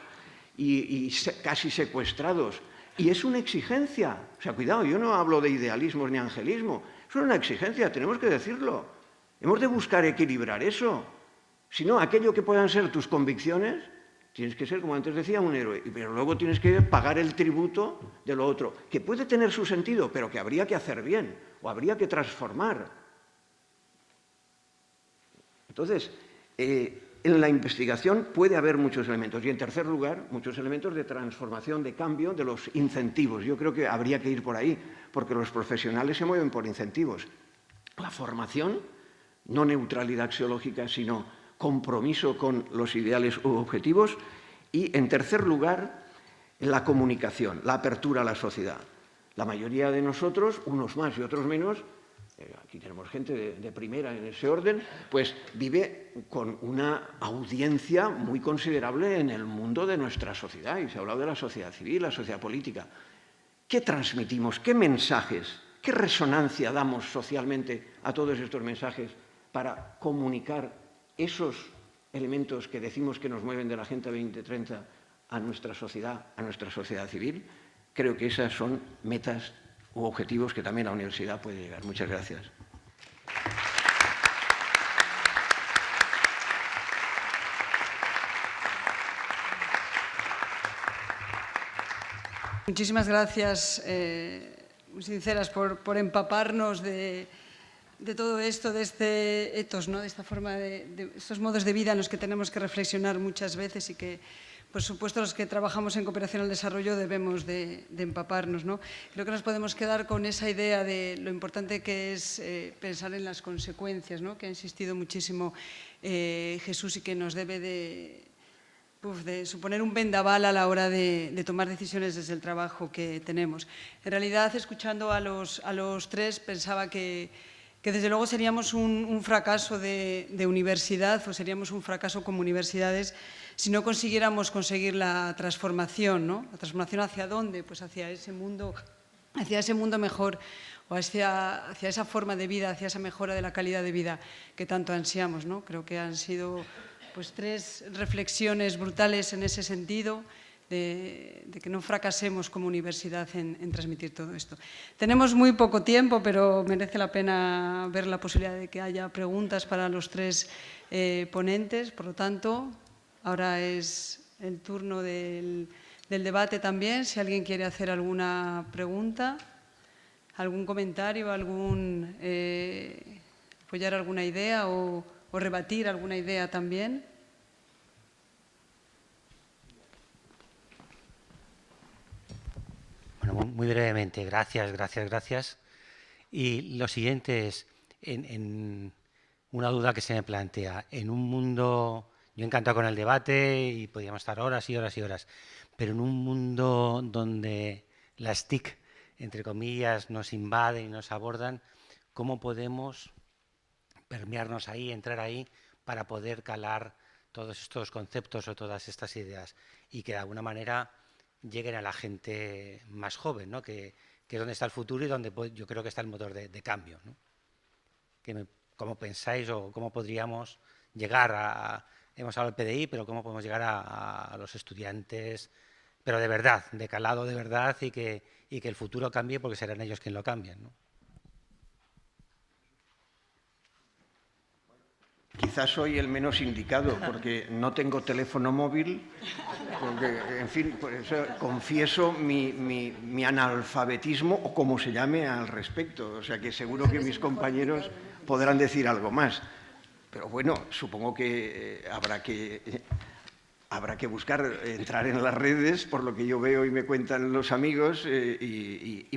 y casi secuestrados, y es una exigencia. O sea, cuidado, yo no hablo de idealismo ni angelismo. Es una exigencia, tenemos que decirlo. Hemos de buscar equilibrar eso. Si no, aquello que puedan ser tus convicciones, tienes que ser, como antes decía, un héroe. Pero luego tienes que pagar el tributo de lo otro, que puede tener su sentido, pero que habría que hacer bien, o habría que transformar. Entonces, en la investigación puede haber muchos elementos. Y en tercer lugar, muchos elementos de transformación, de cambio de los incentivos. Yo creo que habría que ir por ahí, porque los profesionales se mueven por incentivos. La formación, no neutralidad axiológica, sino compromiso con los ideales u objetivos. Y, en tercer lugar, la comunicación, la apertura a la sociedad. La mayoría de nosotros, unos más y otros menos, aquí tenemos gente de primera en ese orden, pues vive con una audiencia muy considerable en el mundo de nuestra sociedad. Y se ha hablado de la sociedad civil, la sociedad política. ¿Qué transmitimos? ¿Qué mensajes? ¿Qué resonancia damos socialmente a todos estos mensajes para comunicar esos elementos que decimos que nos mueven de la Agenda 2030 a nuestra sociedad civil? Creo que esas son metas u objetivos que también la universidad puede llegar. Muchas gracias. Muchísimas gracias, muy sinceras, por empaparnos de todo esto, de este etos, ¿no? De esta forma, de estos modos de vida en los que tenemos que reflexionar muchas veces y que, por supuesto, los que trabajamos en cooperación al desarrollo debemos de empaparnos, ¿no? Creo que nos podemos quedar con esa idea de lo importante que es pensar en las consecuencias, ¿no? Que ha insistido muchísimo Jesús y que nos debe de suponer un vendaval a la hora de tomar decisiones desde el trabajo que tenemos. En realidad, escuchando a los tres, pensaba que desde luego seríamos un fracaso de universidad o seríamos un fracaso como universidades si no consiguiéramos conseguir la transformación, ¿no? ¿La transformación hacia dónde? Pues hacia ese mundo mejor o hacia esa forma de vida, hacia esa mejora de la calidad de vida que tanto ansiamos, ¿no? Creo que han sido pues tres reflexiones brutales en ese sentido, de que no fracasemos como universidad en transmitir todo esto. Tenemos muy poco tiempo, pero merece la pena ver la posibilidad de que haya preguntas para los tres ponentes. Por lo tanto, ahora es el turno del del debate también, si alguien quiere hacer alguna pregunta, algún comentario, apoyar alguna idea o rebatir alguna idea también. Bueno, muy brevemente, gracias. Y lo siguiente es, en una duda que se me plantea, en un mundo, yo encantado con el debate y podríamos estar horas y horas y horas, pero en un mundo donde las TIC, entre comillas, nos invaden y nos abordan, ¿cómo podemos permearnos ahí, entrar ahí, para poder calar todos estos conceptos o todas estas ideas y que de alguna manera lleguen a la gente más joven, ¿no? Que es donde está el futuro y donde yo creo que está el motor de cambio, ¿no? ¿Cómo pensáis o cómo podríamos llegar a... Hemos hablado del PDI, pero cómo podemos llegar a los estudiantes, pero de verdad, de calado de verdad, y que el futuro cambie porque serán ellos quienes lo cambien, ¿no? Quizás soy el menos indicado porque no tengo teléfono móvil, porque, en fin, por eso confieso mi analfabetismo o como se llame al respecto. O sea que seguro que mis compañeros podrán decir algo más. Pero bueno, supongo que habrá que buscar entrar en las redes, por lo que yo veo y me cuentan los amigos, y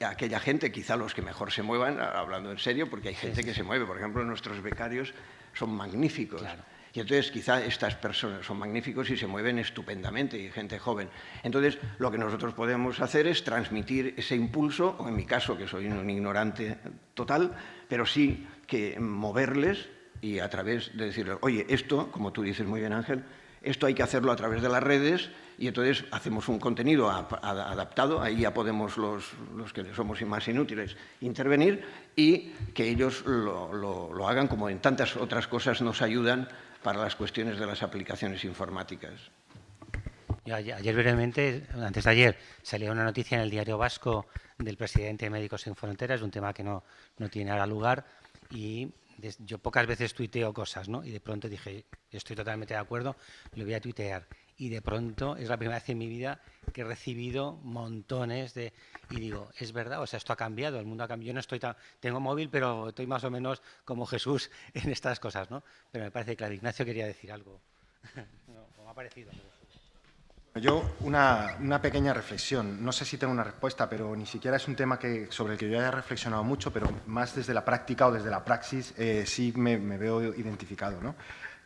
aquella gente, quizá los que mejor se muevan, hablando en serio, porque hay gente que se mueve. Por ejemplo, nuestros becarios son magníficos. Claro. Y entonces quizá estas personas son magníficos y se mueven estupendamente, y gente joven. Entonces lo que nosotros podemos hacer es transmitir ese impulso, o en mi caso, que soy un ignorante total, pero sí que moverles y a través de decirles, oye, esto, como tú dices muy bien, Ángel, esto hay que hacerlo a través de las redes, y entonces hacemos un contenido adaptado, ahí ya podemos los que somos más inútiles intervenir, y que ellos lo hagan como en tantas otras cosas nos ayudan para las cuestiones de las aplicaciones informáticas. Ayer brevemente, antes de ayer, salió una noticia en el Diario Vasco del presidente de Médicos Sin Fronteras, un tema que no tiene ahora lugar, y yo pocas veces tuiteo cosas, ¿no? Y de pronto dije, estoy totalmente de acuerdo, lo voy a tuitear. Y de pronto es la primera vez en mi vida que he recibido montones de... Y digo, es verdad, o sea, esto ha cambiado, el mundo ha cambiado. Yo no estoy tengo móvil, pero estoy más o menos como Jesús en estas cosas, ¿no? Pero me parece que claro, Ignacio quería decir algo. No, me ha parecido. Yo, una pequeña reflexión. No sé si tengo una respuesta, pero ni siquiera es un tema sobre el que yo haya reflexionado mucho, pero más desde la práctica o desde la praxis sí me veo identificado, ¿no?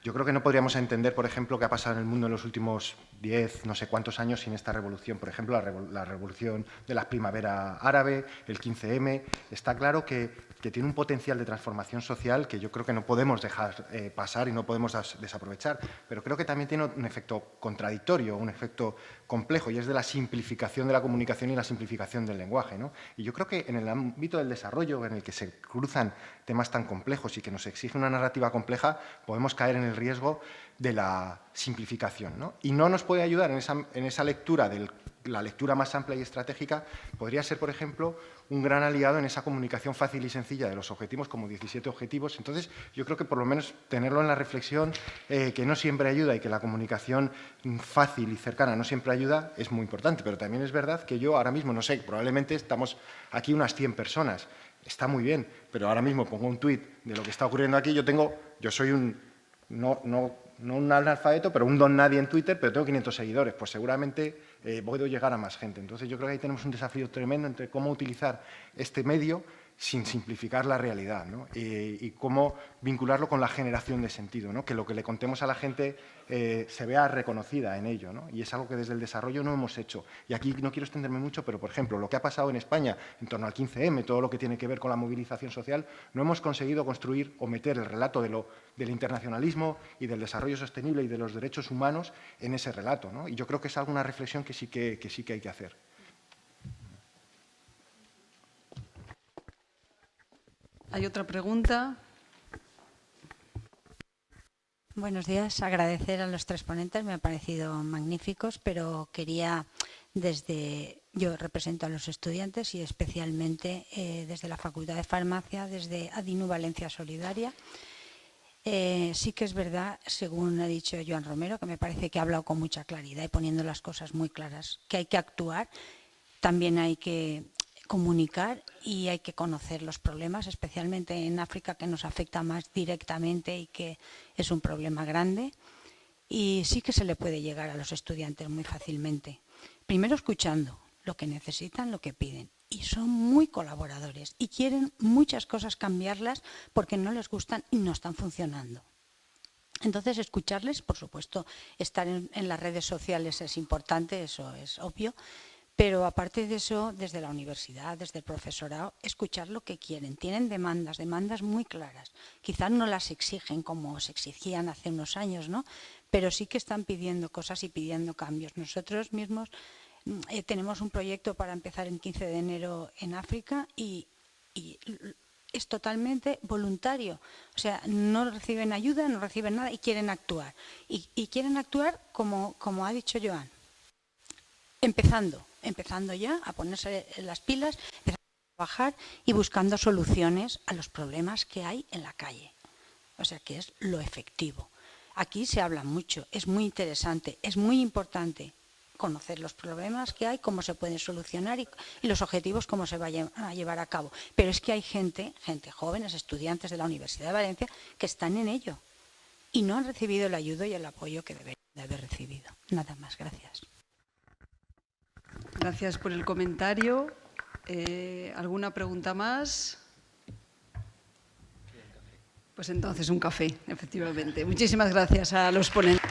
Yo creo que no podríamos entender, por ejemplo, qué ha pasado en el mundo en los últimos 10, no sé cuántos años sin esta revolución. Por ejemplo, la revolución de la primavera árabe, el 15M. Está claro que tiene un potencial de transformación social que yo creo que no podemos dejar pasar y no podemos desaprovechar. Pero creo que también tiene un efecto contradictorio, un efecto complejo, y es de la simplificación de la comunicación y la simplificación del lenguaje, ¿no? Y yo creo que en el ámbito del desarrollo, en el que se cruzan temas tan complejos y que nos exige una narrativa compleja, podemos caer en el riesgo de la simplificación, ¿no? Y no nos puede ayudar en esa lectura, la lectura más amplia y estratégica, podría ser, por ejemplo, un gran aliado en esa comunicación fácil y sencilla de los objetivos, como 17 objetivos. Entonces, yo creo que por lo menos tenerlo en la reflexión, que no siempre ayuda y que la comunicación fácil y cercana no siempre ayuda, es muy importante. Pero también es verdad que yo ahora mismo, no sé, probablemente estamos aquí unas 100 personas. Está muy bien, pero ahora mismo pongo un tuit de lo que está ocurriendo aquí. Yo soy no un analfabeto, pero un don nadie en Twitter, pero tengo 500 seguidores. Pues seguramente puedo llegar a más gente. Entonces yo creo que ahí tenemos un desafío tremendo entre cómo utilizar este medio sin simplificar la realidad, ¿no? Y cómo vincularlo con la generación de sentido, ¿no? Que lo que le contemos a la gente se vea reconocida en ello, ¿no? Y es algo que desde el desarrollo no hemos hecho. Y aquí no quiero extenderme mucho, pero, por ejemplo, lo que ha pasado en España en torno al 15M, todo lo que tiene que ver con la movilización social, no hemos conseguido construir o meter el relato del internacionalismo y del desarrollo sostenible y de los derechos humanos en ese relato, ¿no? Y yo creo que es alguna reflexión que sí que hay que hacer. ¿Hay otra pregunta? Buenos días. Agradecer a los tres ponentes, me han parecido magníficos, pero quería yo represento a los estudiantes y especialmente desde la Facultad de Farmacia, desde ADINU Valencia Solidaria. Sí que es verdad, según ha dicho Joan Romero, que me parece que ha hablado con mucha claridad y poniendo las cosas muy claras, que hay que actuar, también hay que comunicar y hay que conocer los problemas, especialmente en África, que nos afecta más directamente y que es un problema grande. Y sí que se le puede llegar a los estudiantes muy fácilmente. Primero escuchando lo que necesitan, lo que piden. Y son muy colaboradores y quieren muchas cosas cambiarlas porque no les gustan y no están funcionando. Entonces, escucharles, por supuesto, estar en las redes sociales es importante, eso es obvio, pero aparte de eso, desde la universidad, desde el profesorado, escuchar lo que quieren. Tienen demandas muy claras. Quizás no las exigen como se exigían hace unos años, ¿no? Pero sí que están pidiendo cosas y pidiendo cambios. Nosotros mismos tenemos un proyecto para empezar el 15 de enero en África y es totalmente voluntario. O sea, no reciben ayuda, no reciben nada y quieren actuar. Y quieren actuar como ha dicho Joan. Empezando ya a ponerse las pilas, empezando a trabajar y buscando soluciones a los problemas que hay en la calle. O sea, que es lo efectivo. Aquí se habla mucho, es muy interesante, es muy importante conocer los problemas que hay, cómo se pueden solucionar y los objetivos, cómo se van a llevar a cabo. Pero es que hay gente jóvenes, estudiantes de la Universidad de Valencia, que están en ello y no han recibido la ayuda y el apoyo que deberían de haber recibido. Nada más, gracias. Gracias por el comentario. ¿Alguna pregunta más? Pues entonces un café, efectivamente. Muchísimas gracias a los ponentes.